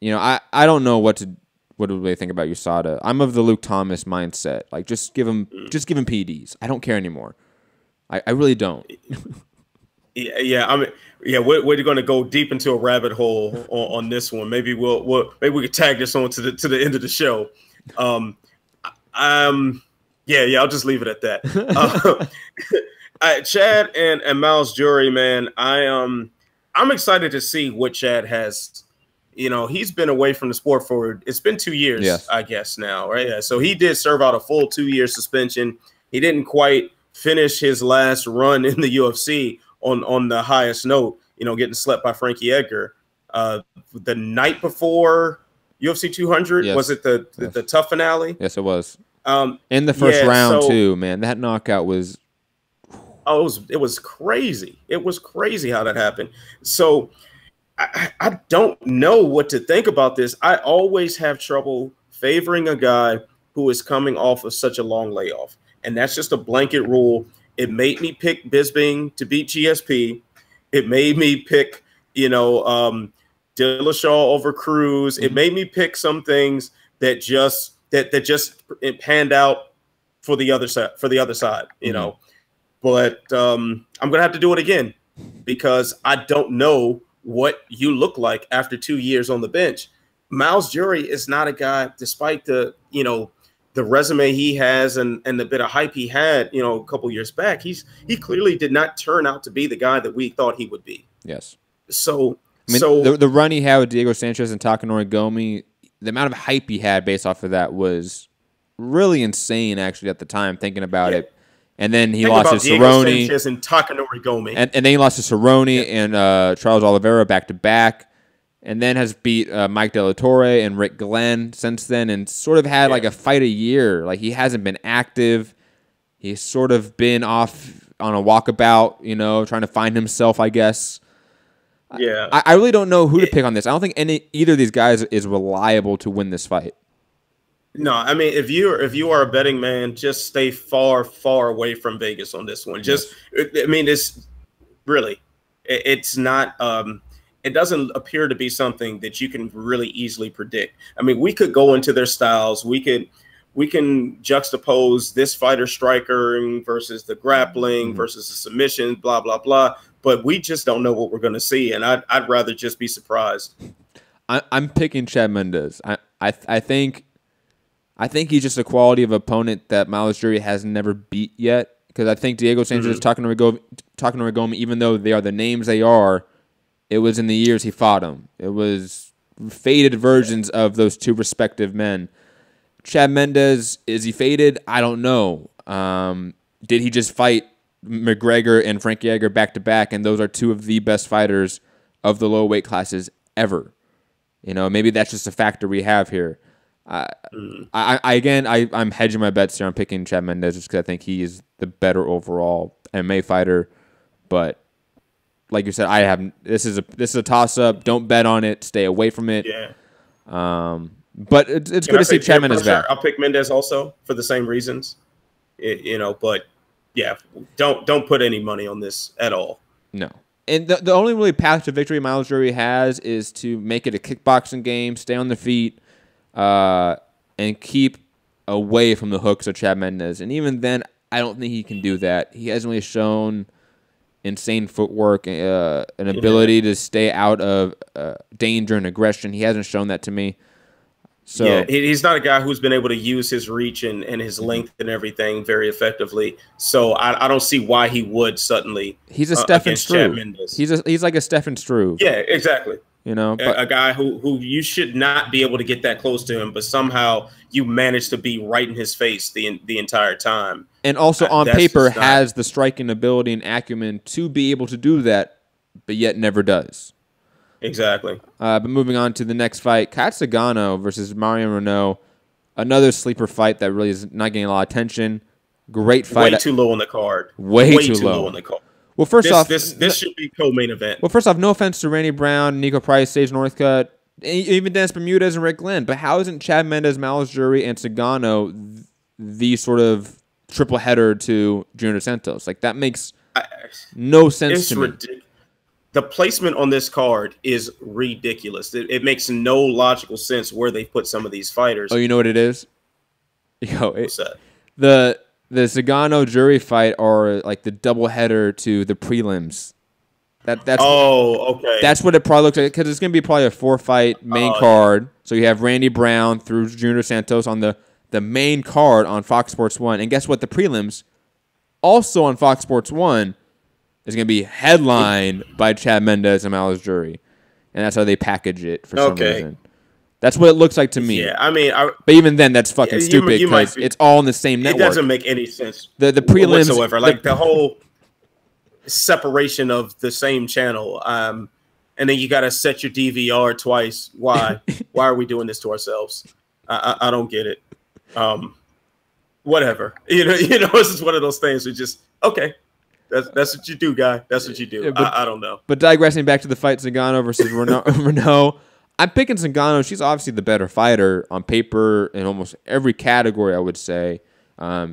don't know what to really think about USADA. I'm of the Luke Thomas mindset. Like just give him PDs. I don't care anymore. I really don't. Yeah. We're going to go deep into a rabbit hole on this one. Maybe maybe we could tag this on to the end of the show. I'll just leave it at that. Chad and Miles Jury, man, I'm excited to see what Chad has. He's been away from the sport it's been 2 years, yes. I guess now, right? Yeah, so he did serve out a full 2-year suspension. He didn't quite finish his last run in the UFC on the highest note, getting slept by Frankie Edgar. The night before UFC 200, yes. Was it the tough finale? Yes, it was. In the first round too, man. That knockout was. Oh, it was crazy. It was crazy how that happened. So I don't know what to think about this. I always have trouble favoring a guy who is coming off of such a long layoff, and that's just a blanket rule. It made me pick Bisping to beat GSP. It made me pick, Dillashaw over Cruz. It made me pick some things that just it panned out for the other side. But I'm gonna have to do it again because I don't know what you look like after 2 years on the bench. Miles Jury is not a guy, despite the resume he has and the bit of hype he had, a couple years back. He clearly did not turn out to be the guy that we thought he would be. Yes. So the run he had with Diego Sanchez and Takanori Gomi, the amount of hype he had based off of that was really insane, actually, at the time, thinking about it. And then he lost to Cerrone. Sanchez and Takanori Gomi. And then he lost to Cerrone and Charles Oliveira back-to-back. And then has beat Mike De La Torre and Rick Glenn since then, and sort of had like a fight a year. Like he hasn't been active. He's sort of been off on a walkabout, trying to find himself, I guess. Yeah. I really don't know who to pick on this. I don't think either of these guys is reliable to win this fight. No, I mean, if you are a betting man, just stay far, far away from Vegas on this one. It's not. It doesn't appear to be something that you can really easily predict. I mean, we could go into their styles. We can juxtapose this fighter striker versus the grappling versus the submission, blah, blah, blah. But we just don't know what we're going to see. And I'd rather just be surprised. I'm picking Chad Mendes. I think I think he's just a quality of opponent that Miles Jury has never beat yet. Because I think Diego Sanchez is talking to Rigomi, even though they are the names they are, it was in the years he fought him. It was faded versions of those two respective men. Chad Mendes, is he faded? I don't know. Did he just fight McGregor and Frankie Edgar back-to-back, and those are two of the best fighters of the low weight classes ever? Maybe that's just a factor we have here. I'm hedging my bets here. I'm picking Chad Mendes just because I think he is the better overall MMA fighter. But like you said, this is a toss up. Don't bet on it. Stay away from it. Yeah. But it's good to see Chad Mendes back. I'll pick Mendes also for the same reasons. But yeah, don't put any money on this at all. No. And the only really path to victory Miles Jury has is to make it a kickboxing game, stay on the feet, and keep away from the hooks of Chad Mendes. And even then, I don't think he can do that. He hasn't really shown insane footwork, an ability to stay out of danger and aggression. He hasn't shown that to me. So yeah, he's not a guy who's been able to use his reach and his length and everything very effectively. So I don't see why he would suddenly. He's a Stefan Struve. He's like a Stefan Struve. Yeah, exactly. But a guy who you should not be able to get that close to him, but somehow you manage to be right in his face the entire time. And also on paper has the striking ability and acumen to be able to do that, but yet never does. Exactly. But moving on to the next fight, Kat Zingano versus Marion Renault. Another sleeper fight that really is not getting a lot of attention. Great fight. Way too low on the card. Way too low on the card. Well, first off, this should be co-main event. Well, first off, no offense to Randy Brown, Nico Price, Sage Northcutt, even Dennis Bermudez and Rick Glenn, but how isn't Chad Mendes, Miles Jury, and Zingano the sort of triple header to Junior Santos? Like, that makes no sense to me. The placement on this card is ridiculous. It makes no logical sense where they put some of these fighters. Oh, you know what it is? What's that? The Zingano Jury fight are like the double header to the prelims. That's okay. That's what it probably looks like, because it's going to be probably a 4-fight main card. So you have Randy Brown through Junior Santos on the main card on Fox Sports 1. And guess what? The prelims, also on Fox Sports 1, is going to be headlined by Chad Mendes and Miles Jury. And that's how they package it for some reason. That's what it looks like to me. Yeah, I mean, but even then, that's fucking stupid because it's all in the same network. It doesn't make any sense. The prelims whatsoever. Like the whole separation of the same channel, and then you got to set your DVR twice. Why? Why are we doing this to ourselves? I don't get it. Whatever. You know, this is one of those things. We just okay. That's what you do, guy. That's what you do. Yeah, I don't know. But digressing back to the fight, Zingano versus Renault. I'm picking Zingano. She's obviously the better fighter on paper in almost every category, I would say.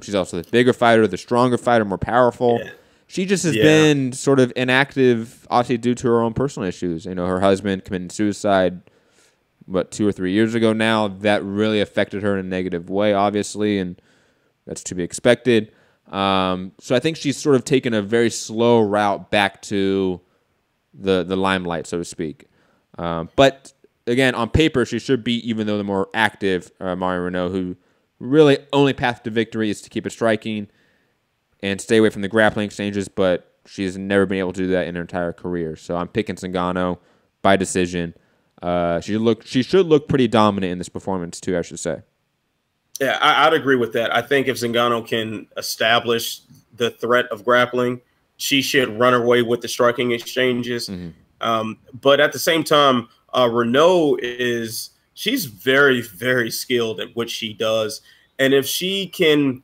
She's also the bigger fighter, the stronger fighter, more powerful. Yeah. She just has been sort of inactive, obviously due to her own personal issues. Her husband committed suicide, 2 or 3 years ago now. That really affected her in a negative way, obviously, and that's to be expected. So I think she's sort of taken a very slow route back to the limelight, so to speak. But again, on paper, she should beat even though the more active Marion Renault, who really only path to victory is to keep it striking and stay away from the grappling exchanges, but she's never been able to do that in her entire career. So I'm picking Zingano by decision. She should look pretty dominant in this performance too, I should say. Yeah, I'd agree with that. I think if Zingano can establish the threat of grappling, she should run away with the striking exchanges. Mm-hmm. But at the same time, Renault she's very, very skilled at what she does. And if she can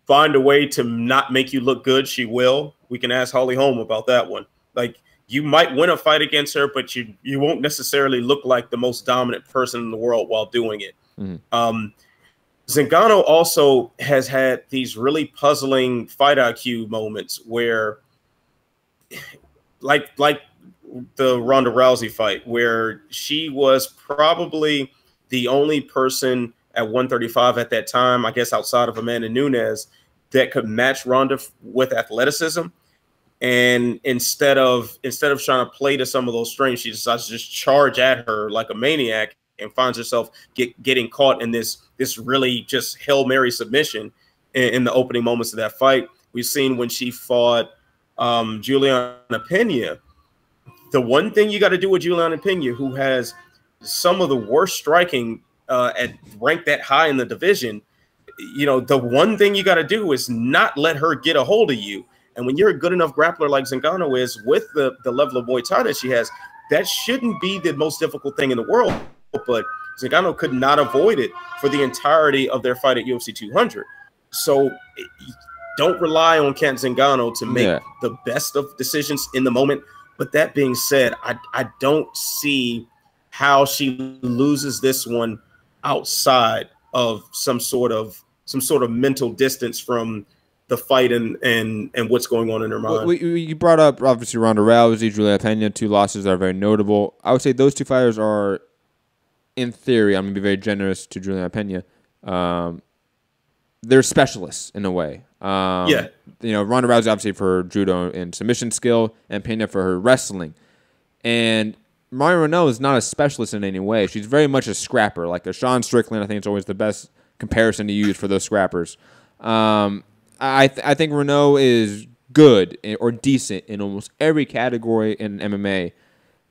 find a way to not make you look good, she will. We can ask Holly Holm about that one. Like, you might win a fight against her, but you won't necessarily look like the most dominant person in the world while doing it. Mm-hmm. Zingano also has had these really puzzling fight IQ moments where, like the Ronda Rousey fight, where she was probably the only person at 135 at that time, I guess outside of Amanda Nunes, that could match Ronda with athleticism. And instead of trying to play to some of those strengths, she decides to just charge at her like a maniac and finds herself getting caught in this really just Hail Mary submission in the opening moments of that fight. We've seen when she fought Juliana Pena. The one thing you got to do with Juliana Pena, who has some of the worst striking at ranked that high in the division, you know, the one thing you got to do is not let her get a hold of you. And when you're a good enough grappler like Zingano is, with the level of Muay Thai that she has, that shouldn't be the most difficult thing in the world. But Zingano could not avoid it for the entirety of their fight at UFC 200. So don't rely on Kat Zingano to make the best of decisions in the moment. But that being said, I don't see how she loses this one outside of some sort of mental distance from the fight and what's going on in her mind. Well, you brought up obviously Ronda Rousey, Juliana Pena, 2 losses that are very notable. I would say those 2 fighters are, in theory, I'm going to be very generous to Juliana Pena. They're specialists in a way. You know, Ronda Rousey obviously for her judo and submission skill, and Pena for her wrestling. And Marion Renault is not a specialist in any way. She's very much a scrapper, like a Sean Strickland. I think it's always the best comparison to use for those scrappers. I think Renault is good or decent in almost every category in MMA,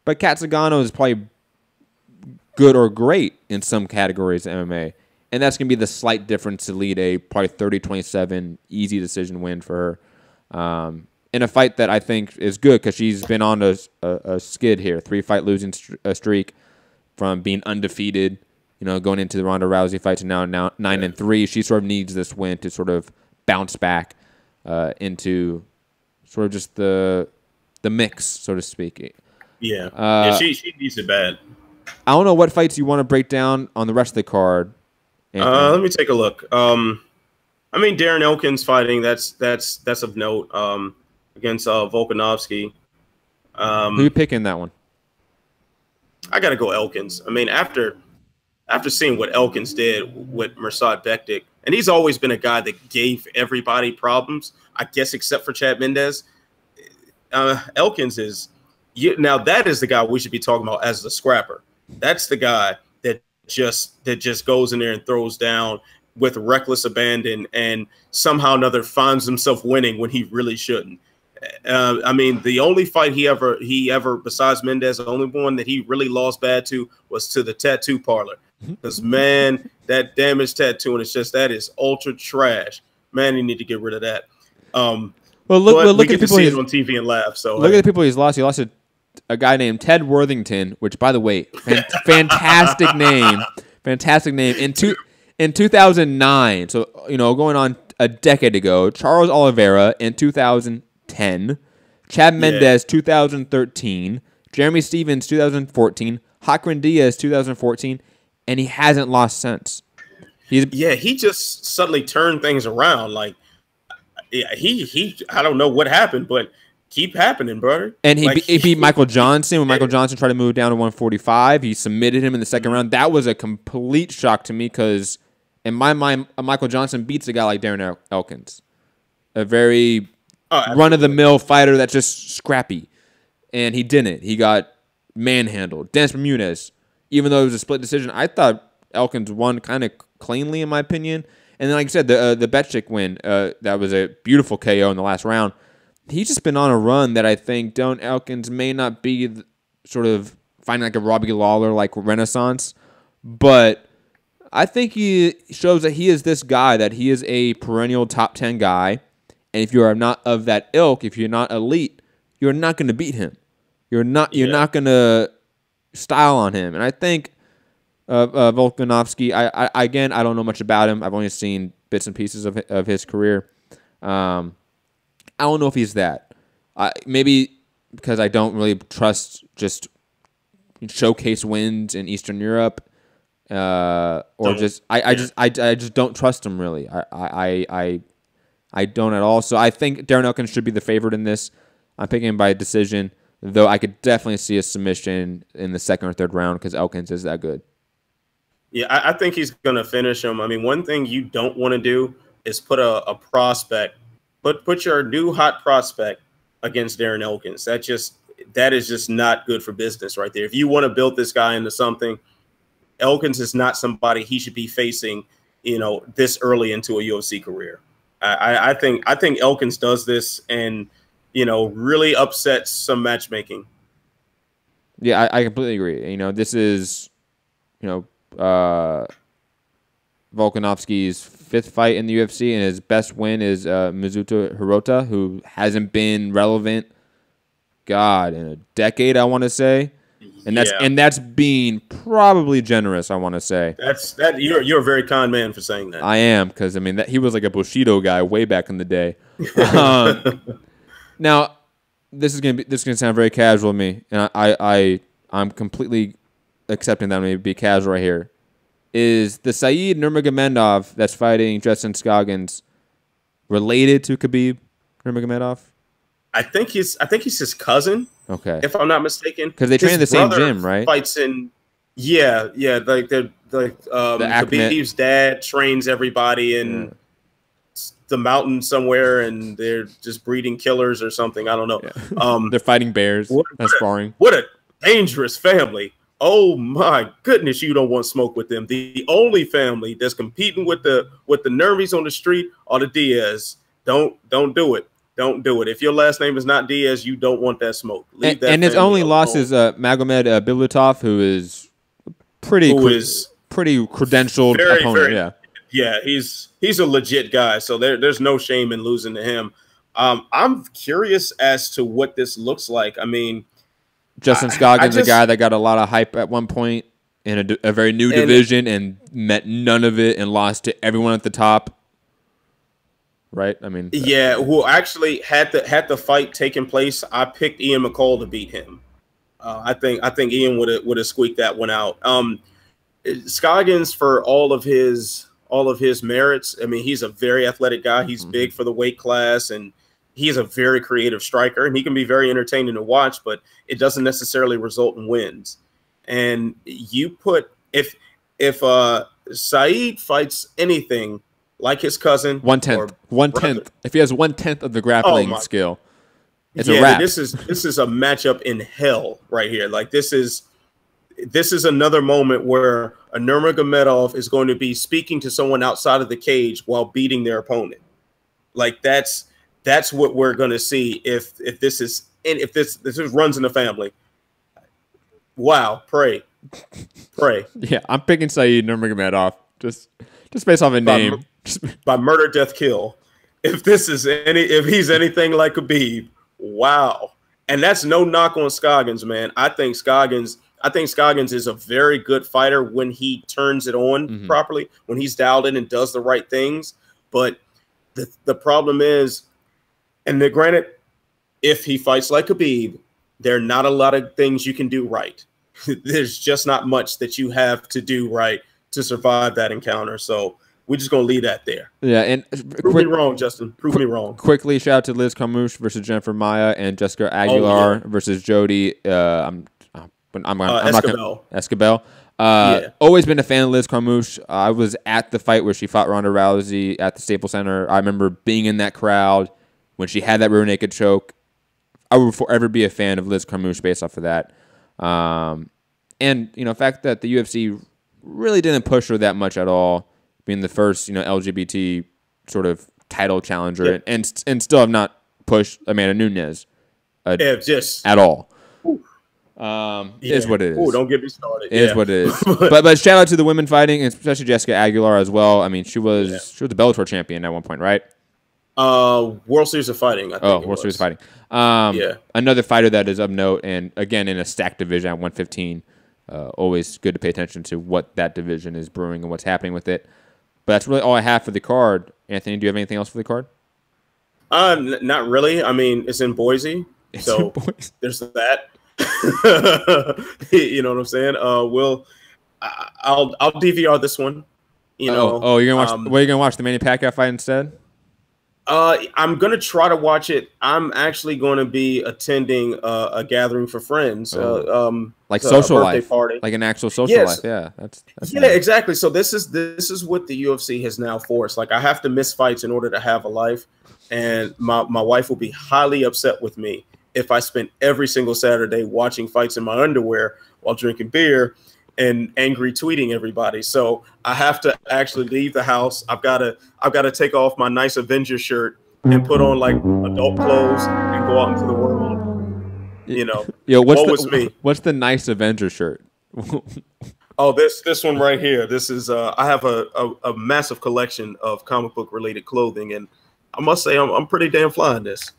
but Kat Zingano is probably good or great in some categories in MMA, and that's going to be the slight difference to lead a probably 30-27 easy decision win for her in a fight that I think is good because she's been on a skid here, 3-fight losing streak from being undefeated, you know, going into the Ronda Rousey fight to now 9-3. She sort of needs this win to sort of bounce back into sort of just the mix, so to speak. She needs it bad. I don't know what fights you want to break down on the rest of the card. Let me take a look. I mean, Darren Elkins fighting, that's of note against Volkanovski. Who you picking that one? I got to go Elkins. I mean, after seeing what Elkins did with Mirsad Bektic, and he's always been a guy that gave everybody problems, I guess, except for Chad Mendes. Elkins is now that is the guy we should be talking about as the scrapper. That's the guy that just goes in there and throws down with reckless abandon, and somehow or another finds himself winning when he really shouldn't. I mean, the only fight he ever besides Mendes, the only one that he really lost bad to was to the tattoo parlor. Because, man, that damaged tattoo, and it's just that is ultra trash. Man, you need to get rid of that. Well, look at the people see it on TV and laugh. So look at the people he's lost. He lost to a guy named Ted Worthington, which, by the way, fantastic name, fantastic name. In 2009, so you know, going on a decade ago. Charles Oliveira in 2010, Chad Mendes 2013, Jeremy Stevens 2014, Hakran Diaz 2014. And he hasn't lost since. He just suddenly turned things around. Like, he I don't know what happened, but keep happening, brother. And he beat Michael Johnson when Michael Johnson tried to move down to 145. He submitted him in the second round. That was a complete shock to me because, in my mind, Michael Johnson beats a guy like Darren Elkins, a very run-of-the-mill fighter that's just scrappy. And he didn't. He got manhandled. Dennis Bermudez. Even though it was a split decision, I thought Elkins won kind of cleanly, in my opinion. And then, like I said, the Betchik win, that was a beautiful KO in the last round. He's just been on a run that I think Darren Elkins may not be sort of finding like a Robbie Lawler like renaissance, but I think he shows that he is this guy, that he is a perennial top 10 guy. And if you are not of that ilk, if you're not elite, you're not going to beat him. You're not going to style on him. And I think Volkanovski, I don't know much about him. I've only seen bits and pieces of his career. I don't know if he's that. Maybe because I don't really trust just showcase wins in Eastern Europe, I just don't trust him really. I don't at all. So I think Darren Elkins should be the favorite in this. I'm picking him by decision. Though I could definitely see a submission in the second or third round because Elkins is that good. Yeah, I think he's going to finish him. I mean, one thing you don't want to do is put a prospect, put your new hot prospect against Darren Elkins. That is just not good for business right there. If you want to build this guy into something, Elkins is not somebody he should be facing, you know, this early into a UFC career. I think Elkins does this and, you know, really upsets some matchmaking. Yeah, I completely agree. You know, this is, you know, Volkanovski's 5th fight in the UFC, and his best win is Mizuto Hirota, who hasn't been relevant, God, in a decade, I want to say. And that's being probably generous, I want to say. You're a very kind man for saying that. I am, because I mean he was like a Bushido guy way back in the day. Now, this is gonna sound very casual to me, and I'm completely accepting that I'm gonna be casual right here. Is the Saeed Nurmagomedov that's fighting Justin Scoggins related to Khabib Nurmagomedov? I think he's his cousin. Okay, if I'm not mistaken, because they train in the same gym, right? Fights in, yeah, like Khabib's dad trains everybody in the mountain somewhere, and they're just breeding killers or something. I don't know. Yeah. They're fighting bears. That's sparring. What a dangerous family! Oh my goodness, you don't want smoke with them. The only family that's competing with the nervies on the street are the Diaz. Don't do it. Don't do it. If your last name is not Diaz, you don't want that smoke. Leave that. And his only loss is Magomed Bilutov, who is pretty credentialed opponent. Yeah, he's a legit guy. So there's no shame in losing to him. I'm curious as to what this looks like. I mean, Justin Scoggins, a guy that got a lot of hype at one point in a very new division and met none of it and lost to everyone at the top. Right? I mean, yeah. Well, actually, had the fight taken place, I picked Ian McCall to beat him. I think Ian would have squeaked that one out. Scoggins, for all of his merits, I mean, he's a very athletic guy. He's big for the weight class, and he's a very creative striker, and he can be very entertaining to watch. But it doesn't necessarily result in wins. And you put if Saeed fights anything like his cousin, 1/10. If he has 1/10 of the grappling skill, it's a wrap. This is a matchup in hell right here. Like this is another moment where a Nurmagomedov is going to be speaking to someone outside of the cage while beating their opponent. Like that's what we're going to see if this runs in the family. Wow, pray. Yeah, I'm picking Saeed Nurmagomedov just based off a name. By murder, death, kill. If he's anything like Khabib, wow. And that's no knock on Scoggins, man. I think Scoggins is a very good fighter when he turns it on properly, when he's dialed in and does the right things. But the problem is, and granted, if he fights like Khabib, there are not a lot of things you can do right. There's just not much that you have to do right to survive that encounter. So we're just going to leave that there. Yeah, and prove me wrong, Justin. Prove me wrong. Quickly, shout out to Liz Carmouche versus Jennifer Maia and Jessica Aguilar versus Jody. Escobar. Always been a fan of Liz Carmouche. I was at the fight where she fought Ronda Rousey at the Staples Center. I remember being in that crowd when she had that rear naked choke. I would forever be a fan of Liz Carmouche based off of that. And the fact that the UFC really didn't push her that much at all, being the first LGBT sort of title challenger, and still have not pushed Amanda Nunes at all. Is what it is. Oh, don't get me started. Is what it is. but shout out to the women fighting, especially Jessica Aguilar as well. I mean, she was the Bellator champion at one point, right? World Series of Fighting. I think World Series of Fighting. Another fighter that is of note, and again in a stacked division at 115. Always good to pay attention to what that division is brewing and what's happening with it. But that's really all I have for the card. Anthony, do you have anything else for the card? Not really. I mean, it's in Boise, so there's that. You know what I'm saying? I'll DVR this one. You're gonna watch. What are you gonna watch? The Manny Pacquiao fight instead? I'm gonna try to watch it. I'm actually going to be attending a gathering for friends, like social life, party, like an actual social life. Yeah, that's nice. Exactly. So this is what the UFC has now forced. Like I have to miss fights in order to have a life, and my wife will be highly upset with me if I spend every single Saturday watching fights in my underwear while drinking beer. and angry tweeting everybody. So I have to actually leave the house. I've got to take off my nice Avenger shirt and put on like adult clothes and go out into the world. You know, Yo, me. What's the nice Avenger shirt? Oh, this one right here. This is I have a massive collection of comic book related clothing, and I must say I'm pretty damn fly in this.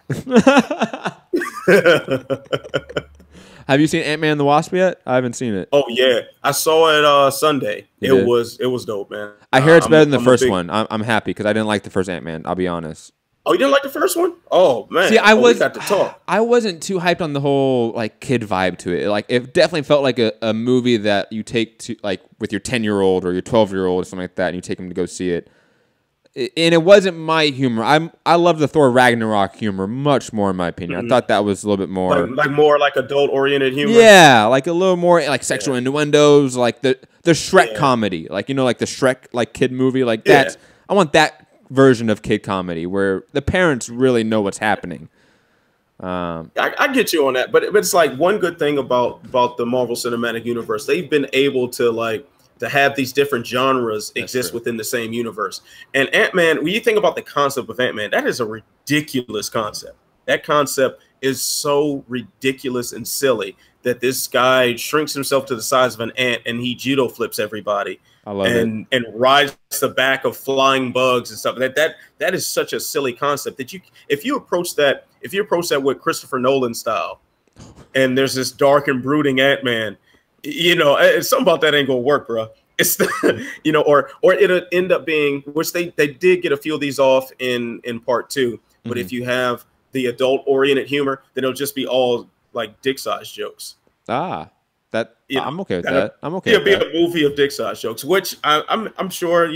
Have you seen Ant-Man and the Wasp yet? I haven't seen it. Oh yeah, I saw it Sunday. It was dope, man. I hear it's better than the first one. I'm happy because I didn't like the first Ant-Man. I'll be honest. Oh, you didn't like the first one? Oh man. See, we got to talk. I wasn't too hyped on the whole like kid vibe to it. Like it definitely felt like a movie that you take to like with your 10-year-old or your 12-year-old or something like that, and you take them to go see it. And it wasn't my humor. I love the Thor Ragnarok humor much more, in my opinion. I thought that was a little bit more more like adult oriented humor. Yeah, like a little more like sexual innuendos, like the Shrek comedy, like like the Shrek like kid movie, like that. I want that version of kid comedy where the parents really know what's happening. I get you on that, but it's like one good thing about the Marvel Cinematic Universe, they've been able to have these different genres exist within the same universe. And Ant-Man, when you think about the concept of Ant-Man, that is a ridiculous concept. That concept is so ridiculous and silly that this guy shrinks himself to the size of an ant and he judo flips everybody. I love it. And rides the back of flying bugs and stuff. That is such a silly concept that if you approach that with Christopher Nolan style, and there's this dark and brooding Ant-Man, something about that ain't gonna work, bro. It's or it'll end up being, which they did get a few of these off in part 2. But if you have the adult oriented humor, then it'll just be all like dick size jokes. I'm okay with that. I'm okay. It'll be a movie of dick size jokes, which I'm sure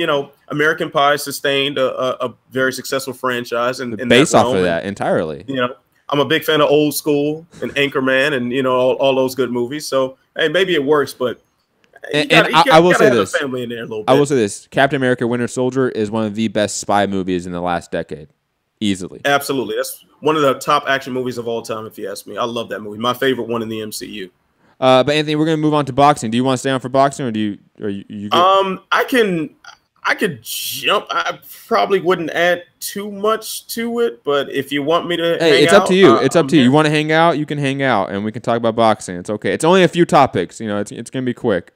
American Pie sustained a very successful franchise and based off of that entirely. I'm a big fan of Old School and Anchorman and all those good movies. So hey, maybe it works, but I will say this: family in there a little bit. I will say this: Captain America: Winter Soldier is one of the best spy movies in the last decade, easily. Absolutely, that's one of the top action movies of all time. If you ask me, I love that movie. My favorite one in the MCU. But Anthony, we're gonna move on to boxing. Do you want to stay on for boxing, or you good? I could jump. I probably wouldn't add too much to it, but if you want me to, it's up to you. It's up to you. You want to hang out, you can hang out, and we can talk about boxing. It's okay. It's only a few topics. It's gonna be quick.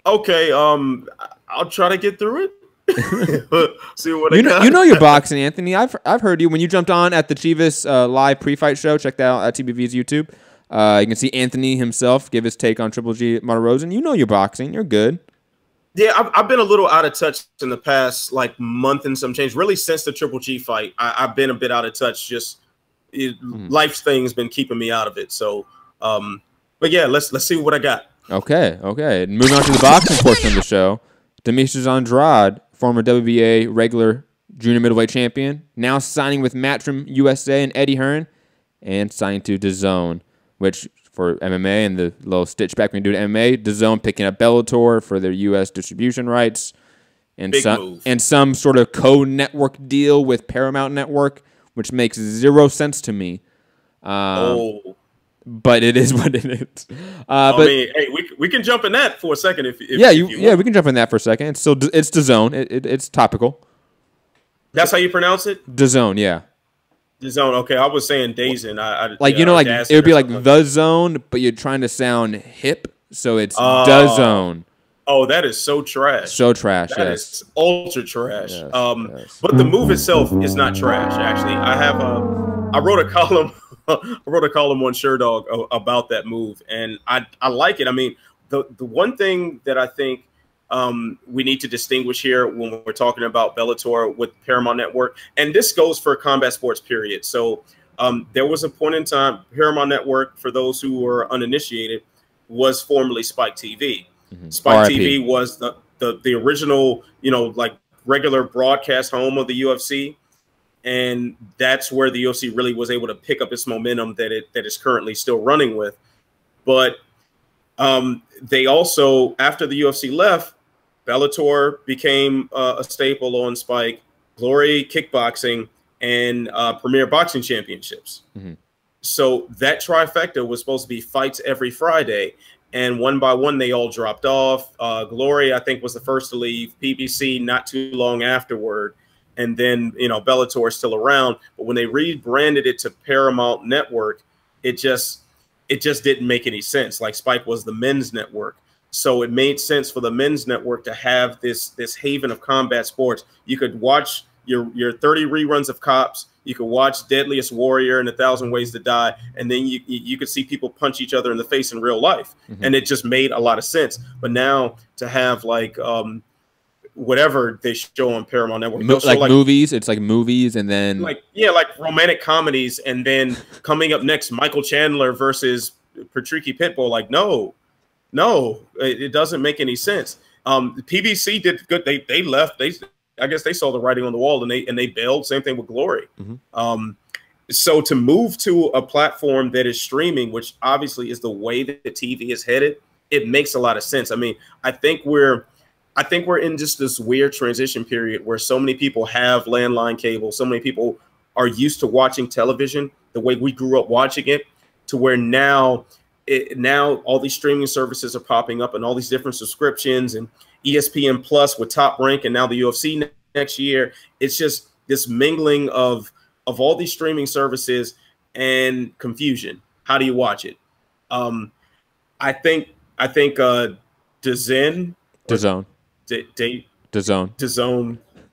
Okay. I'll try to get through it. See what I got. You know your boxing, Anthony. I've heard you when you jumped on at the Chivas live pre-fight show. Check that out at TBV's YouTube. You can see Anthony himself give his take on Triple G Martirosyan. You know your boxing. You're good. Yeah, I've been a little out of touch in the past month and some change. Really, since the Triple G fight, I've been a bit out of touch. Just life's thing's been keeping me out of it. So, but yeah, let's see what I got. Okay. Moving on to the boxing portion of the show. Demetrius Andrade, former WBA regular junior middleweight champion, now signing with Matchroom USA and Eddie Hearn, and signing to DAZN, which for MMA and the little stitch back when you do to MMA, DAZN picking up Bellator for their U.S. distribution rights, and some sort of co-network deal with Paramount Network, which makes zero sense to me. But it is what it is. I mean, hey, we can jump in that for a second if you want. We can jump in that for a second. It's DAZN. It's topical. That's how you pronounce it? DAZN, yeah. DAZN. Okay, I was saying DAZN. It would be like the zone, but you're trying to sound hip, so it's DAZN. Oh, that is so trash. So trash. That is ultra trash. Yes. But the move itself is not trash. Actually, I wrote a column. I wrote a column on SureDog about that move, and I like it. I mean, the one thing that I think we need to distinguish here when we're talking about Bellator with Paramount Network, and this goes for combat sports, period. So there was a point in time, Paramount Network, for those who were uninitiated, was formerly Spike TV. Spike TV was the original, regular broadcast home of the UFC. And that's where the UFC really was able to pick up its momentum that is currently still running with. But they also, after the UFC left, Bellator became a staple on Spike, Glory Kickboxing, and Premier Boxing Championships. So that trifecta was supposed to be fights every Friday. and one by one they all dropped off. Glory, I think, was the first to leave. PBC not too long afterward, and then Bellator is still around. But when they rebranded it to Paramount Network, it just didn't make any sense. Like Spike was the men's network, so it made sense for the men's network to have this haven of combat sports. You could watch your 30 reruns of Cops. You could watch Deadliest Warrior and 1,000 Ways to Die, and then you could see people punch each other in the face in real life, and it just made a lot of sense. But now to have like whatever they show on Paramount Network, like movies, it's like movies, and then like romantic comedies, and then coming up next, Michael Chandler versus Patricky Pitbull. Like no, it doesn't make any sense. The PBC did good. They left. I guess they saw the writing on the wall, and they bailed. Same thing with Glory. So to move to a platform that is streaming, which obviously is the way that the TV is headed, it makes a lot of sense. I mean, I think we're in just this weird transition period where so many people have landline cable, so many people are used to watching television the way we grew up watching it, to where now all these streaming services are popping up and all these different subscriptions and ESPN Plus with Top Rank and now the UFC next year. It's just this mingling of all these streaming services and confusion. How do you watch it? I think DAZN. DAZN,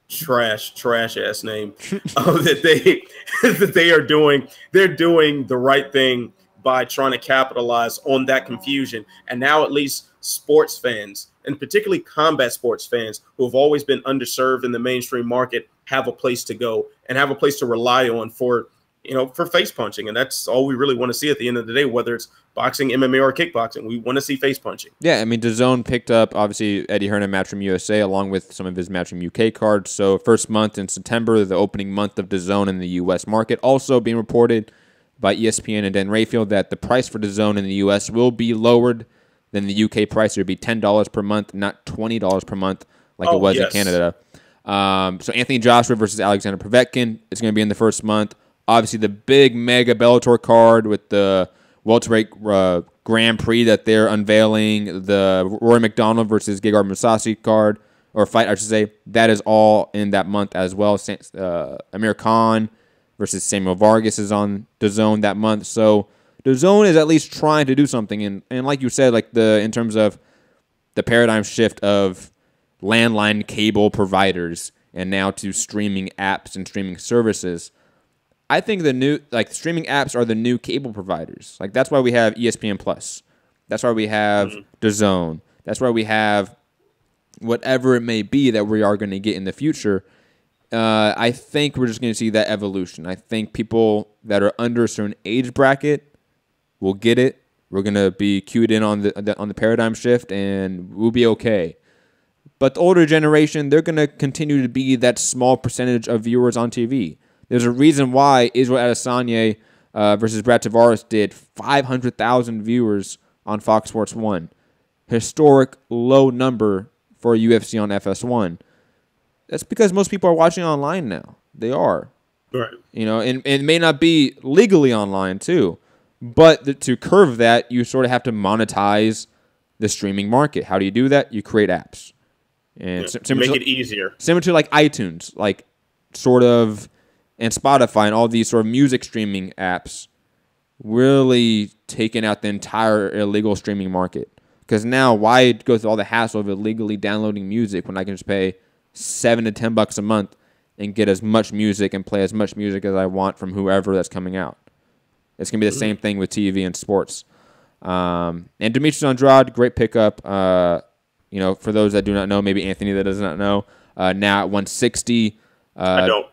trash ass name. That they are doing. They're doing the right thing by trying to capitalize on that confusion. And now at least sports fans, and particularly combat sports fans who have always been underserved in the mainstream market, have a place to go and have a place to rely on for face punching. And that's all we really want to see at the end of the day, whether it's boxing, MMA, or kickboxing. We want to see face punching. Yeah, I mean, DAZN picked up, obviously, Eddie Hearn and Matchroom USA, along with some of his Matchroom UK cards. So first month in September, the opening month of DAZN in the U.S. market. Also being reported by ESPN and Dan Rayfield that the price for DAZN in the U.S. will be lowered than the UK price. It would be $10 per month, not $20 per month like it was in Canada. So Anthony Joshua versus Alexander Povetkin is going to be in the first month. Obviously, the big mega Bellator card with the welterweight Grand Prix that they're unveiling, the Rory McDonald versus Gegard Mousasi card, or fight, I should say, that is all in that month as well. Amir Khan versus Samuel Vargas is on DAZN that month. So DAZN is at least trying to do something. And like you said, like in terms of the paradigm shift of landline cable providers and now to streaming apps and streaming services, I think the new streaming apps are the new cable providers. Like that's why we have ESPN Plus. That's why we have DAZN. That's why we have whatever it may be that we are going to get in the future. I think we're just going to see that evolution. I think people that are under a certain age bracket will get it. We're going to be cued in on the paradigm shift, and we'll be okay. But the older generation, they're going to continue to be that small percentage of viewers on TV. There's a reason why Israel Adesanya versus Brad Tavares did 500,000 viewers on Fox Sports 1. Historic low number for UFC on FS1. That's because most people are watching online now. They are. Right. And it may not be legally online too. But to curve that, you sort of have to monetize the streaming market. How do you do that? You create apps. And make it easier. Similar to like iTunes, like sort of, and Spotify and all these sort of music streaming apps really taking out the entire illegal streaming market. Because now, why go through all the hassle of illegally downloading music when I can just pay $7 to $10 a month and get as much music and play as much music as I want from whoever that's coming out? It's going to be the same thing with TV and sports. And Demetrius Andrade, great pickup. For those that do not know, maybe Anthony that does not know, now at 160. I don't.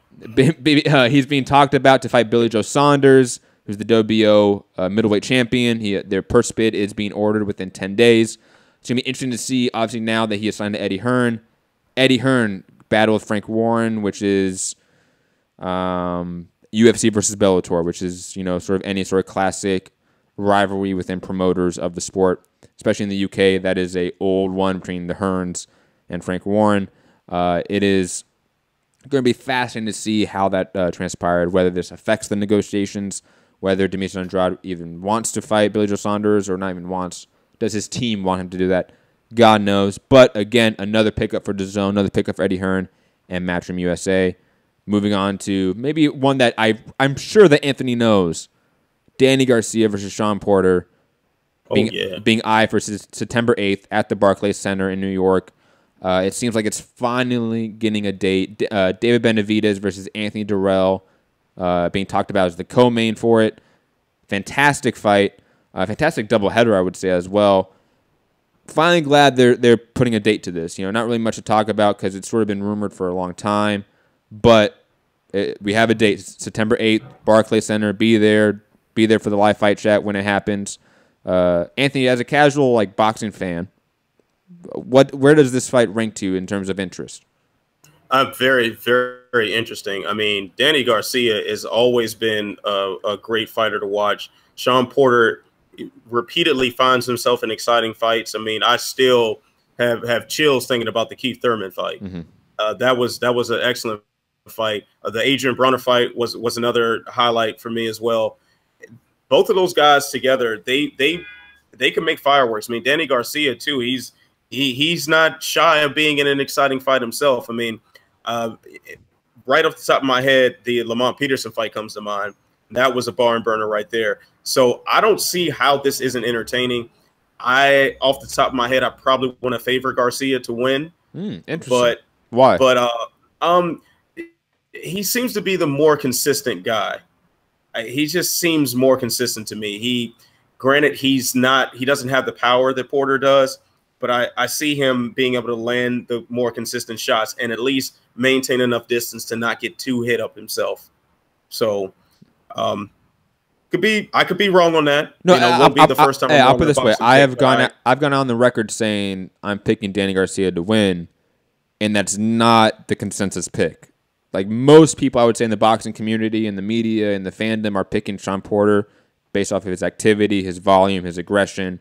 He's being talked about to fight Billy Joe Saunders, who's the WBO middleweight champion. Their purse bid is being ordered within 10 days. It's going to be interesting to see, obviously, now that he is signed to Eddie Hearn. Eddie Hearn battle with Frank Warren, which is UFC versus Bellator, which is, sort of any sort of classic rivalry within promoters of the sport, especially in the UK. That is a old one between the Hearns and Frank Warren. It is going to be fascinating to see how that transpired, whether this affects the negotiations, whether Demetrius Andrade even wants to fight Billy Joe Saunders or not even wants, Does his team want him to do that? God knows. But again, another pickup for DAZN, another pickup for Eddie Hearn and Matchroom USA. Moving on to maybe one that I'm sure that Anthony knows. Danny Garcia versus Sean Porter. Being eyed for September 8th at the Barclays Center in New York. It seems like it's finally getting a date. David Benavidez versus Anthony Durrell being talked about as the co-main for it. Fantastic fight. Fantastic doubleheader, I would say, as well. Finally glad they're putting a date to this. Not really much to talk about because it's sort of been rumored for a long time. But we have a date, September 8th, Barclays Center. Be there for the live fight chat when it happens. Anthony, as a casual boxing fan, where does this fight rank to you in terms of interest? Very, very interesting. I mean, Danny Garcia has always been a great fighter to watch. Sean Porter repeatedly finds himself in exciting fights. I mean, I still have chills thinking about the Keith Thurman fight. That was an excellent fight. The Adrian Broner fight was another highlight for me as well. Both of those guys together, they can make fireworks. I mean, Danny Garcia too. He's not shy of being in an exciting fight himself. I mean, right off the top of my head, the Lamont Peterson fight comes to mind. That was a barn burner right there. So I don't see how this isn't entertaining. Off the top of my head, I probably want to favor Garcia to win. Interesting. But why? But he seems to be the more consistent guy. He just seems more consistent to me. Granted, he doesn't have the power that Porter does, but I see him being able to land the more consistent shots and at least maintain enough distance to not get too hit up himself. So, I could be wrong on that. No, it won't be the first time. I'll put it this way: I've gone on the record saying I'm picking Danny Garcia to win, and that's not the consensus pick. Like most people, I would say in the boxing community, in the media, in the fandom, are picking Sean Porter based off of his activity, his volume, his aggression.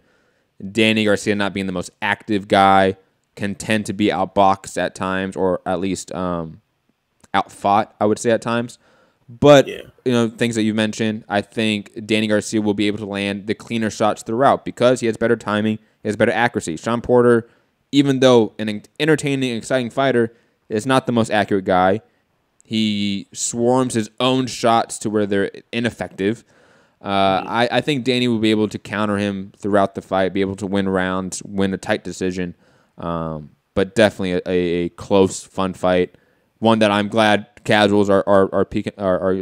Danny Garcia, not being the most active guy, can tend to be outboxed at times, or at least outfought, I would say, at times. But, things that you mentioned, I think Danny Garcia will be able to land the cleaner shots throughout because he has better timing, he has better accuracy. Sean Porter, even though an entertaining, exciting fighter, is not the most accurate guy. He swarms his own shots to where they're ineffective. I think Danny will be able to counter him throughout the fight, be able to win rounds, win a tight decision. But definitely a close, fun fight. One that I'm glad casuals are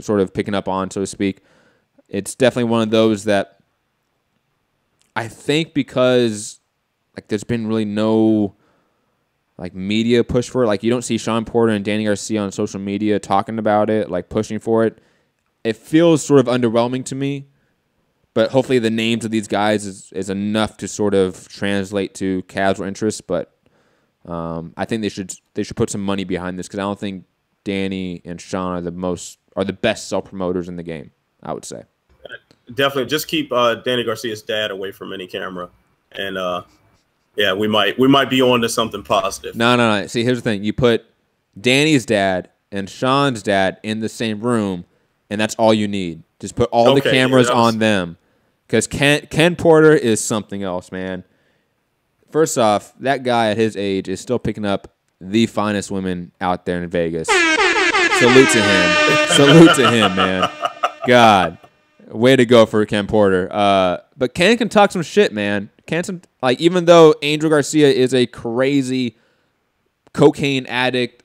sort of picking up on, so to speak. It's definitely one of those that I think because there's been really no media push for it. You don't see Sean Porter and Danny Garcia on social media talking about it, pushing for it. It feels sort of underwhelming to me, but hopefully the names of these guys is enough to sort of translate to casual interest. But I think they should put some money behind this because I don't think Danny and Sean are the best self-promoters in the game, I would say. Definitely. Just keep Danny Garcia's dad away from any camera. And yeah, we might be on to something positive. No. See, here's the thing. You put Danny's dad and Sean's dad in the same room, and that's all you need. Just put all the cameras on them. Because Ken Porter is something else, man. First off, that guy at his age is still picking up the finest women out there in Vegas. Salute to him. Salute to him, man. God. Way to go for Ken Porter. But Ken can talk some shit, man. Even though Angel Garcia is a crazy cocaine addict,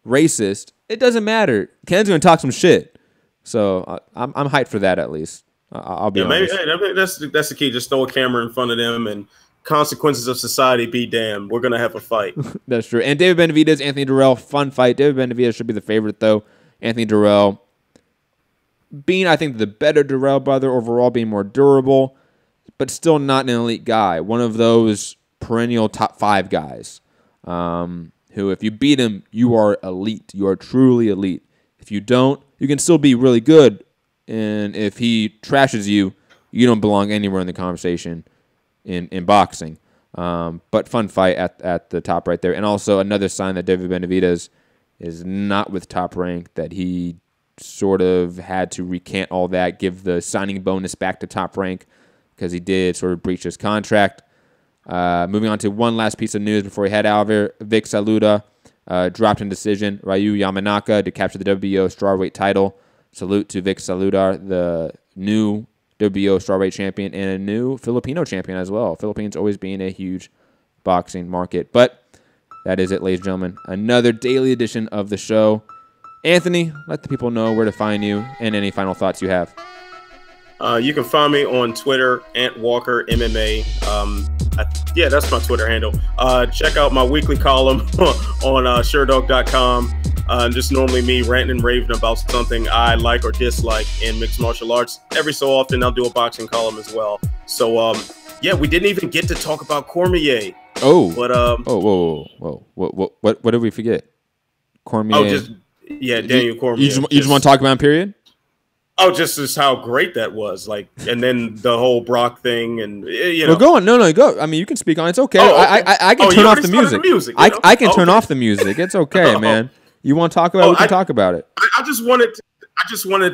racist, it doesn't matter. Ken's gonna talk some shit. So I'm hyped for that at least. I'll be honest. Maybe that's the key. Just throw a camera in front of them and consequences of society be damned. We're gonna have a fight. That's true. And David Benavidez, Anthony Durrell, fun fight. David Benavidez should be the favorite though. Anthony Durrell being, I think, the better Durrell brother overall, being more durable, but still not an elite guy. One of those perennial top 5 guys who, if you beat him, you are elite. You are truly elite. If you don't, you can still be really good. And if he trashes you, you don't belong anywhere in the conversation in boxing. But fun fight at the top right there. And also another sign that David Benavidez is not with Top Rank, that he sort of had to recant all that, give the signing bonus back to Top Rank because he did sort of breach his contract. Moving on to one last piece of news before we head out of here. Vic Saluda dropped in decision Ryu Yamanaka to capture the WBO strawweight title. Salute to Vic Saluda, the new WBO strawweight champion and a new Filipino champion as well. Philippines always being a huge boxing market. But that is it, ladies and gentlemen. Another daily edition of the show. Anthony, let the people know where to find you and any final thoughts you have. You can find me on Twitter, @Walker MMA. Yeah, that's my Twitter handle. Check out my weekly column on SureDog.com. Just normally me ranting and raving about something I like or dislike in mixed martial arts. Every so often, I'll do a boxing column as well. So, yeah, we didn't even get to talk about Cormier. Oh, but whoa! What did we forget? Cormier. Oh, Daniel Cormier. You just want to talk about him, period? Oh, just how great that was, like, and then the whole Brock thing, and you know. Well, go on. No, go. I mean, you can speak on it. It's okay. I can turn off the music. I can turn off the music. It's okay, man. You want to talk about it? We can talk about it. I just wanted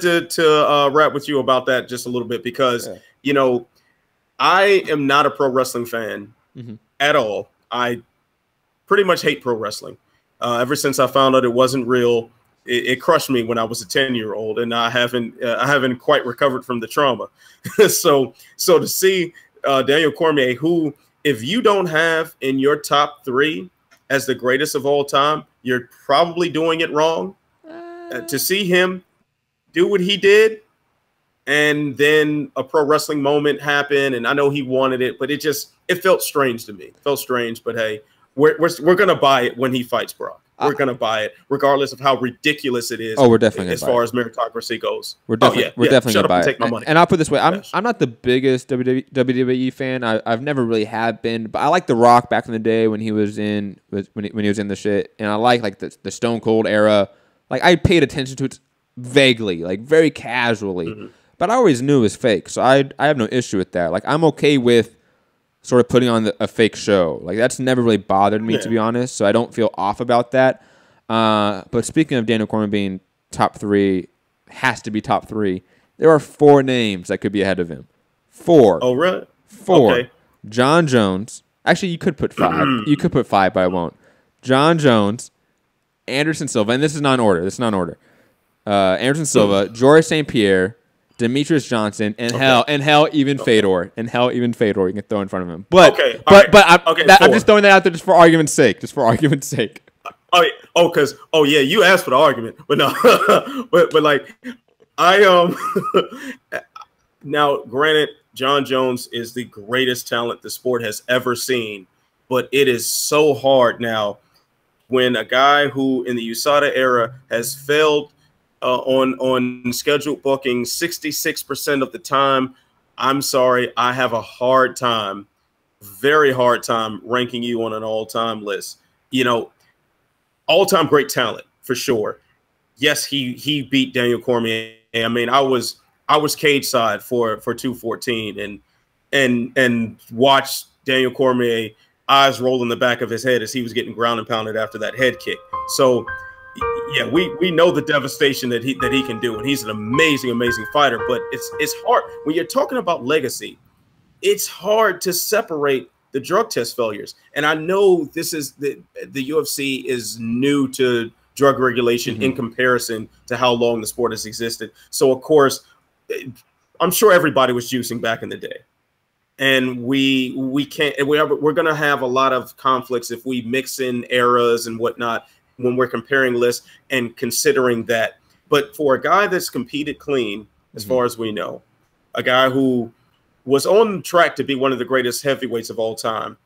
to rap with you about that just a little bit because you know, I am not a pro wrestling fan at all. I pretty much hate pro wrestling. Ever since I found out it wasn't real. It crushed me when I was a 10-year-old, and I haven't quite recovered from the trauma. so to see Daniel Cormier, who, if you don't have in your top 3 as the greatest of all time, you're probably doing it wrong. To see him do what he did, and then a pro wrestling moment happened, and I know he wanted it, but it felt strange to me. It felt strange, but hey, we're gonna buy it when he fights Brock. We're going to buy it, regardless of how ridiculous it is. Oh, we're definitely as far as meritocracy goes. We're definitely going to buy it. Take my money. And I'll put it this way: I'm not the biggest WWE fan. I've never really have been, but I like The Rock back in the day when he was in when he was in the shit, and I like the Stone Cold era. Like I paid attention to it vaguely, like very casually, but I always knew it was fake. So I have no issue with that. Like I'm okay with sort of putting on a fake show. Like that's never really bothered me, to be honest. So I don't feel off about that. But speaking of Daniel Cormier being top 3, has to be top 3. There are 4 names that could be ahead of him. 4. Oh, really? 4. Okay. John Jones. Actually, you could put 5. You could put 5, but I won't. John Jones, Anderson Silva, and this is not in order. Anderson Silva, Georges St. Pierre, Demetrius Johnson, and hell, even Fedor. And hell, even Fedor you can throw in front of him. But I'm just throwing that out there just for argument's sake. Yeah, you asked for the argument, but no, but like now, granted, John Jones is the greatest talent the sport has ever seen, but it is so hard now when a guy who in the USADA era has failed on scheduled booking 66% of the time. I'm sorry, I have a hard time, very hard time ranking you on an all-time list. You know, all-time great talent for sure. Yes, he beat Daniel Cormier. I mean, I was cage side for 214 and watched Daniel Cormier eyes roll in the back of his head as he was getting ground and pounded after that head kick. So yeah, we know the devastation that he can do, and he's an amazing fighter. But it's hard when you're talking about legacy. It's hard to separate the drug test failures. And I know this is the UFC is new to drug regulation in comparison to how long the sport has existed. So of course, I'm sure everybody was juicing back in the day, and we can't. We're going to have a lot of conflicts if we mix in eras and whatnot when we're comparing lists and considering that. But for a guy that's competed clean, as far as we know, a guy who was on track to be one of the greatest heavyweights of all time,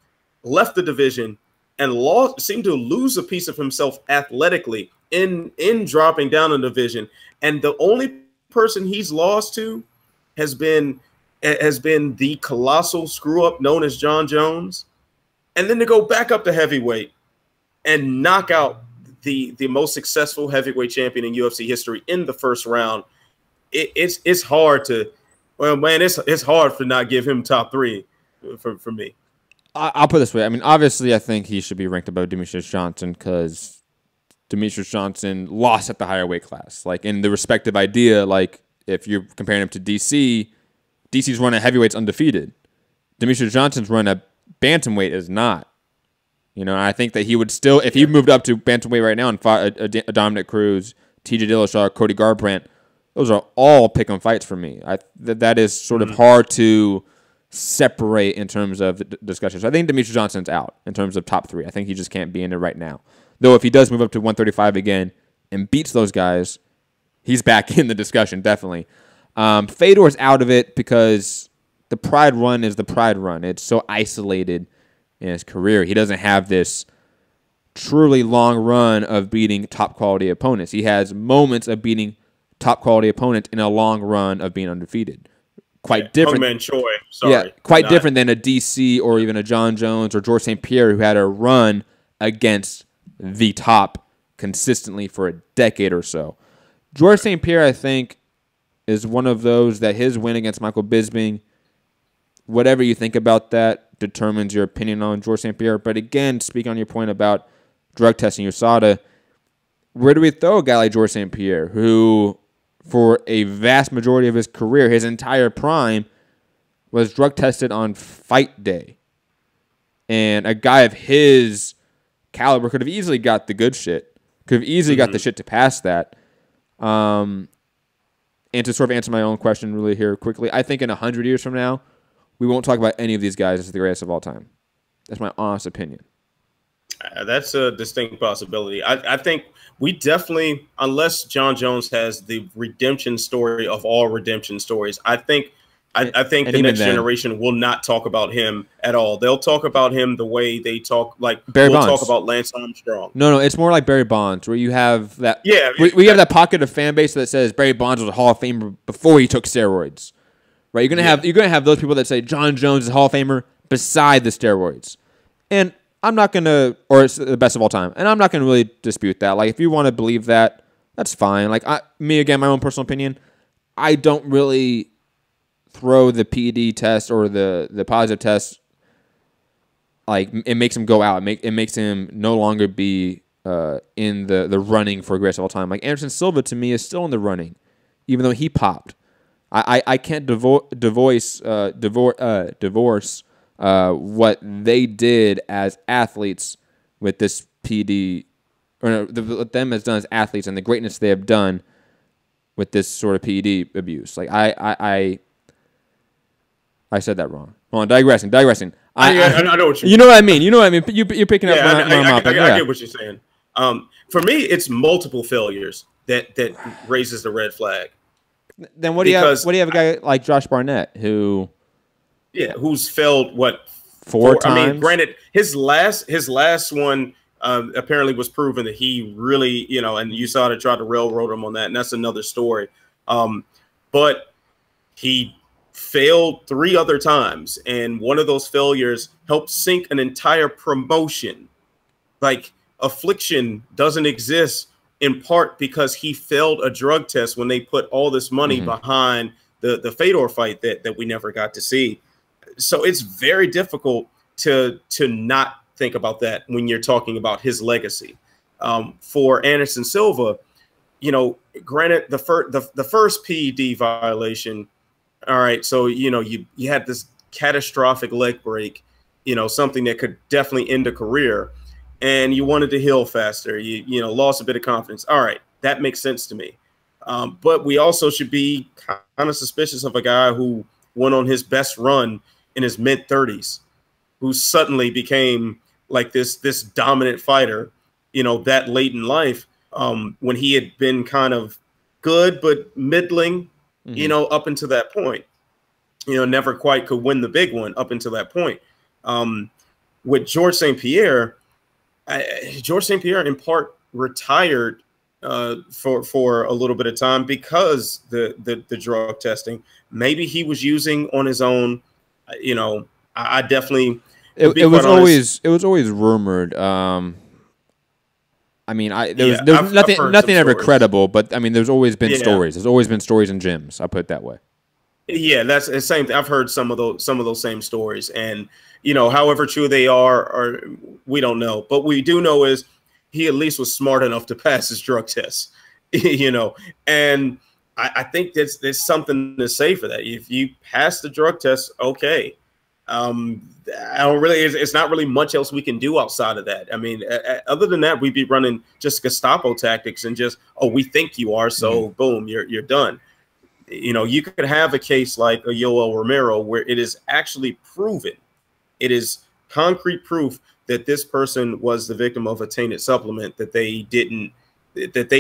left the division and seemed to lose a piece of himself athletically in dropping down a division. And the only person he's lost to has been the colossal screw up known as John Jones. And then to go back up to heavyweight and knock out the most successful heavyweight champion in UFC history in the first round, it's hard to, well, man, it's hard to not give him top 3 for me. I'll put it this way. I mean, obviously, I think he should be ranked above Demetrius Johnson because Demetrius Johnson lost at the higher weight class. Like, in the respective idea, like, if you're comparing him to DC, DC's run at heavyweights undefeated. Demetrius Johnson's run at bantamweight is not. You know, I think that he would still, if he moved up to bantamweight right now and fought a Dominic Cruz, TJ Dillashaw, Cody Garbrandt, those are all pick-em fights for me. That is sort of hard to separate in terms of the discussion. So I think Demetrius Johnson's out in terms of top 3. I think he just can't be in it right now. Though if he does move up to 135 again and beats those guys, he's back in the discussion, definitely. Fedor's out of it because the Pride run is the Pride run. It's so isolated in his career. He doesn't have this truly long run of beating top-quality opponents. He has moments of beating top-quality opponents in a long run of being undefeated. Quite different. Hungman Choi, sorry. Yeah, quite different than a DC or even a John Jones or George St. Pierre who had a run against the top consistently for a decade or so. George St. Pierre, I think, is one of those that his win against Michael Bisping, whatever you think about that, determines your opinion on George St. Pierre. But again, speaking on your point about drug testing USADA, where do we throw a guy like George St. Pierre, who for a vast majority of his career, his entire prime, was drug tested on fight day? And a guy of his caliber could have easily got the good shit, could have easily got the shit to pass that. And to sort of answer my own question really here quickly, I think in 100 years from now, we won't talk about any of these guys as the greatest of all time. That's my honest opinion. That's a distinct possibility. I think we definitely, unless John Jones has the redemption story of all redemption stories, I think the next generation will not talk about him at all. They'll talk about him the way they talk, like Barry Bonds. Talk about Lance Armstrong. No, it's more like Barry Bonds, where you have that. Yeah, we have that pocket of fan base that says Barry Bonds was a Hall of Famer before he took steroids. Right? You're gonna have those people that say John Jones is a Hall of Famer beside the steroids, and I'm not gonna, or it's the best of all time, and I'm not gonna really dispute that. Like, if you want to believe that, that's fine. Like, me again, my own personal opinion, I don't really throw the PED test or the positive test. Like, it makes him go out. It makes him no longer be in the running for greatest of all time. Like, Anderson Silva to me is still in the running, even though he popped. I can't divorce what they did as athletes with this PD, or no, what them has done as athletes and the greatness they have done with this sort of PED abuse. Like, I said that wrong. Hold on, digressing. I know what you know what I mean. You know what I mean. You're picking up. I get what you're saying. For me, it's multiple failures that raises the red flag. Then what do you have? What do you have a guy like Josh Barnett who's failed four times? I mean, granted, his last one apparently was proven that he really, and USADA tried to railroad him on that, and that's another story. But he failed 3 other times, and one of those failures helped sink an entire promotion. Like, Affliction doesn't exist in part because he failed a drug test when they put all this money behind the Fedor fight that we never got to see. So it's very difficult to not think about that when you're talking about his legacy. For Anderson Silva, granted, the first PED violation, all right, so you had this catastrophic leg break, something that could definitely end a career, and you wanted to heal faster. You lost a bit of confidence. All right, that makes sense to me. But we also should be kind of suspicious of a guy who went on his best run in his mid-30s, who suddenly became like this dominant fighter, that late in life, when he had been kind of good but middling, up until that point. Never quite could win the big one up until that point. With George St. Pierre, in part retired for a little bit of time because the drug testing. Maybe he was using on his own. I definitely. It was always rumored. There was nothing ever credible, but I mean, there's always been stories. There's always been stories in gyms. I'll put it that way. Yeah, that's the same thing. I've heard some of those same stories, and however true they are, or we don't know. But what we do know is he at least was smart enough to pass his drug test. And I think there's something to say for that. If you pass the drug test, okay. I don't really. It's not really much else we can do outside of that. I mean, other than that, we'd be running just Gestapo tactics and just, oh, we think you are, so boom, you're done. You know, you could have a case like a Yoel Romero where it is actually proven, it is concrete proof that this person was the victim of a tainted supplement that they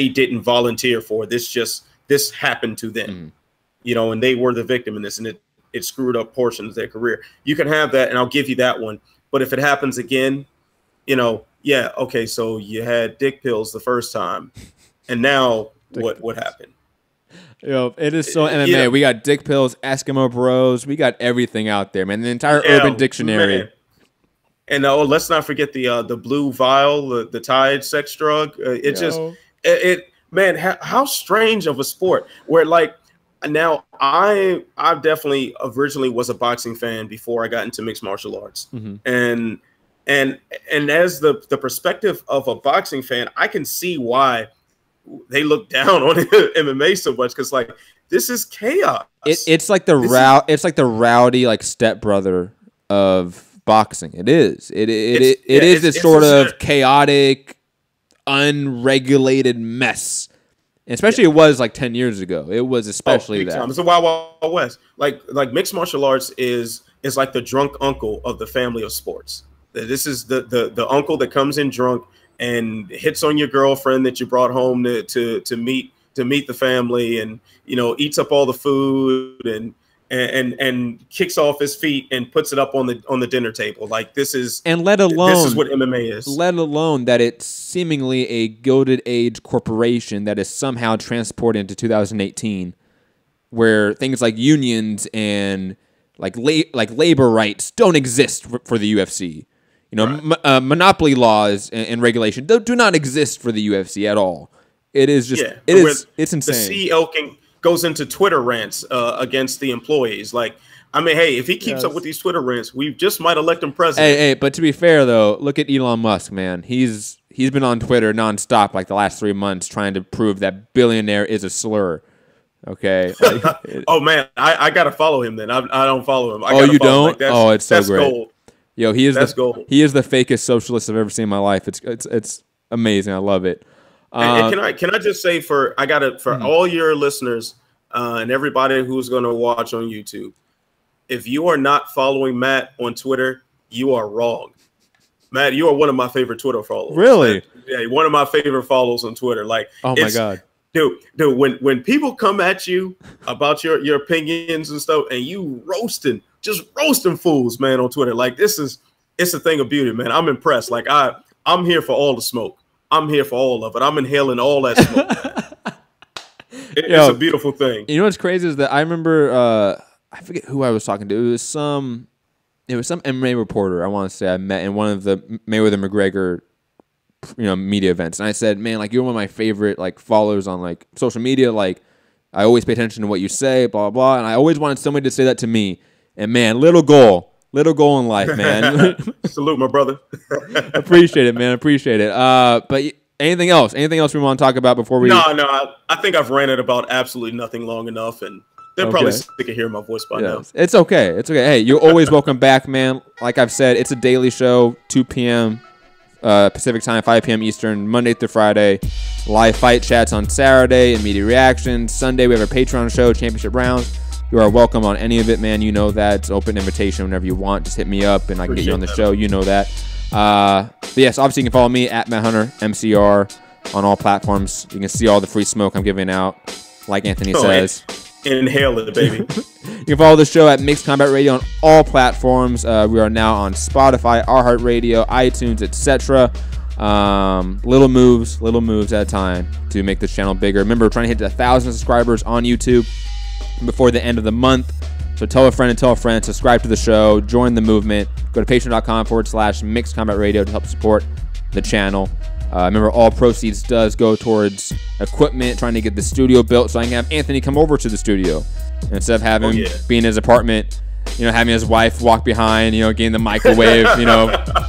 didn't volunteer for. This happened to them, you know, and they were the victim in this, and it screwed up portions of their career. You can have that, and I'll give you that one. But if it happens again, you know, yeah, okay, so you had dick pills the first time, and now what happened? Yo, it is so MMA. Yeah. We got dick pills, Eskimo bros. We got everything out there, man. The entire Urban Dictionary. Man. And let's not forget the blue vial, the Tide sex drug. Man, how strange of a sport where, like, now I definitely originally was a boxing fan before I got into mixed martial arts, and as the perspective of a boxing fan, I can see why they look down on MMA so much, because like this is chaos. It's like the rowdy like stepbrother of boxing. It is this sort of chaotic, unregulated mess. And especially it was like 10 years ago. It was especially that. It's a Wild West. Like mixed martial arts is like the drunk uncle of the family of sports. This is the uncle that comes in drunk and hits on your girlfriend that you brought home to meet the family, and you know, eats up all the food and kicks off his feet and puts it up on the dinner table. Like this is what MMA is. Let alone that it's seemingly a Gilded Age corporation that is somehow transported into 2018, where things like unions and like labor rights don't exist for the UFC. You know, right. Monopoly laws and regulation do not exist for the UFC at all. It is just it's insane. The CEO goes into Twitter rants against the employees. Like, I mean, hey, if he keeps up with these Twitter rants, we just might elect him president. Hey, but to be fair though, look at Elon Musk, man. He's been on Twitter nonstop like the last 3 months trying to prove that billionaire is a slur. Okay. Oh man, I gotta follow him then. I don't follow him. You don't? Like, it's so that's great. Gold. Yo, he is the fakest socialist I've ever seen in my life. It's amazing. I love it. And can I just say for all your listeners and everybody who's going to watch on YouTube, if you are not following Matt on Twitter, you are wrong. Matt, you are one of my favorite Twitter followers. Really? Yeah, one of my favorite follows on Twitter. Like, oh my god, dude, when people come at you about your opinions and stuff, and you roasting fools, man, on Twitter, like it's a thing of beauty, man. I'm impressed. Like I'm here for all the smoke. I'm here for all of it. I'm inhaling all that smoke. It's a beautiful thing. You know what's crazy is that I remember I forget who I was talking to. It was some MMA reporter, I want to say, I met in one of the Mayweather-McGregor media events, and I said, man, like, you're one of my favorite like followers on like social media. Like, I always pay attention to what you say, blah blah blah, and I always wanted somebody to say that to me. And man, little goal in life, man. Salute, my brother. Appreciate it, man. Appreciate it. But anything else? Anything else we want to talk about before we? No. I think I've ranted about absolutely nothing long enough, and they're probably sick of hearing my voice by now. It's okay. It's okay. Hey, you're always welcome back, man. Like I've said, it's a daily show, 2 p.m. Pacific time, 5 p.m. Eastern, Monday through Friday. Live fight chats on Saturday, immediate reactions. Sunday, we have a Patreon show, Championship Rounds. You are welcome on any of it, man. You know that. It's open invitation whenever you want. Just hit me up, and I can get you on the show. You know that. But yes, obviously you can follow me at Matt Hunter, MCR, on all platforms. You can see all the free smoke I'm giving out, like Anthony says. Inhale it, baby. You can follow the show at Mixed Combat Radio on all platforms. We are now on Spotify, iHeartRadio, iTunes, etc. Little moves at a time to make this channel bigger. Remember, we're trying to hit 1,000 subscribers on YouTube before the end of the month. So tell a friend, subscribe to the show, join the movement. Go to patreon.com/Mixed Combat Radio to help support the channel. Remember, all proceeds does go towards equipment, trying to get the studio built so I can have Anthony come over to the studio. And instead of having being in his apartment, having his wife walk behind, getting the microwave,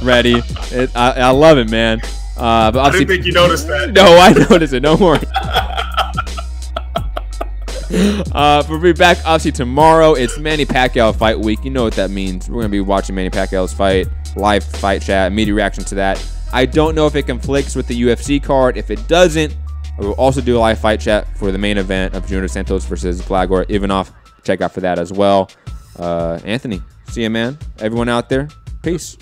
ready. I love it, man. But I didn't think you noticed that. No, I noticed it. Don't worry. We'll be back obviously tomorrow. It's Manny Pacquiao fight week. You know what that means. We're gonna be watching Manny Pacquiao's fight, live fight chat, media reaction to that. I don't know if it conflicts with the UFC card. If it doesn't, we will also do a live fight chat for the main event of Junior Santos versus Blagor Ivanov. Check out for that as well. Anthony, see you, man. Everyone out there, peace.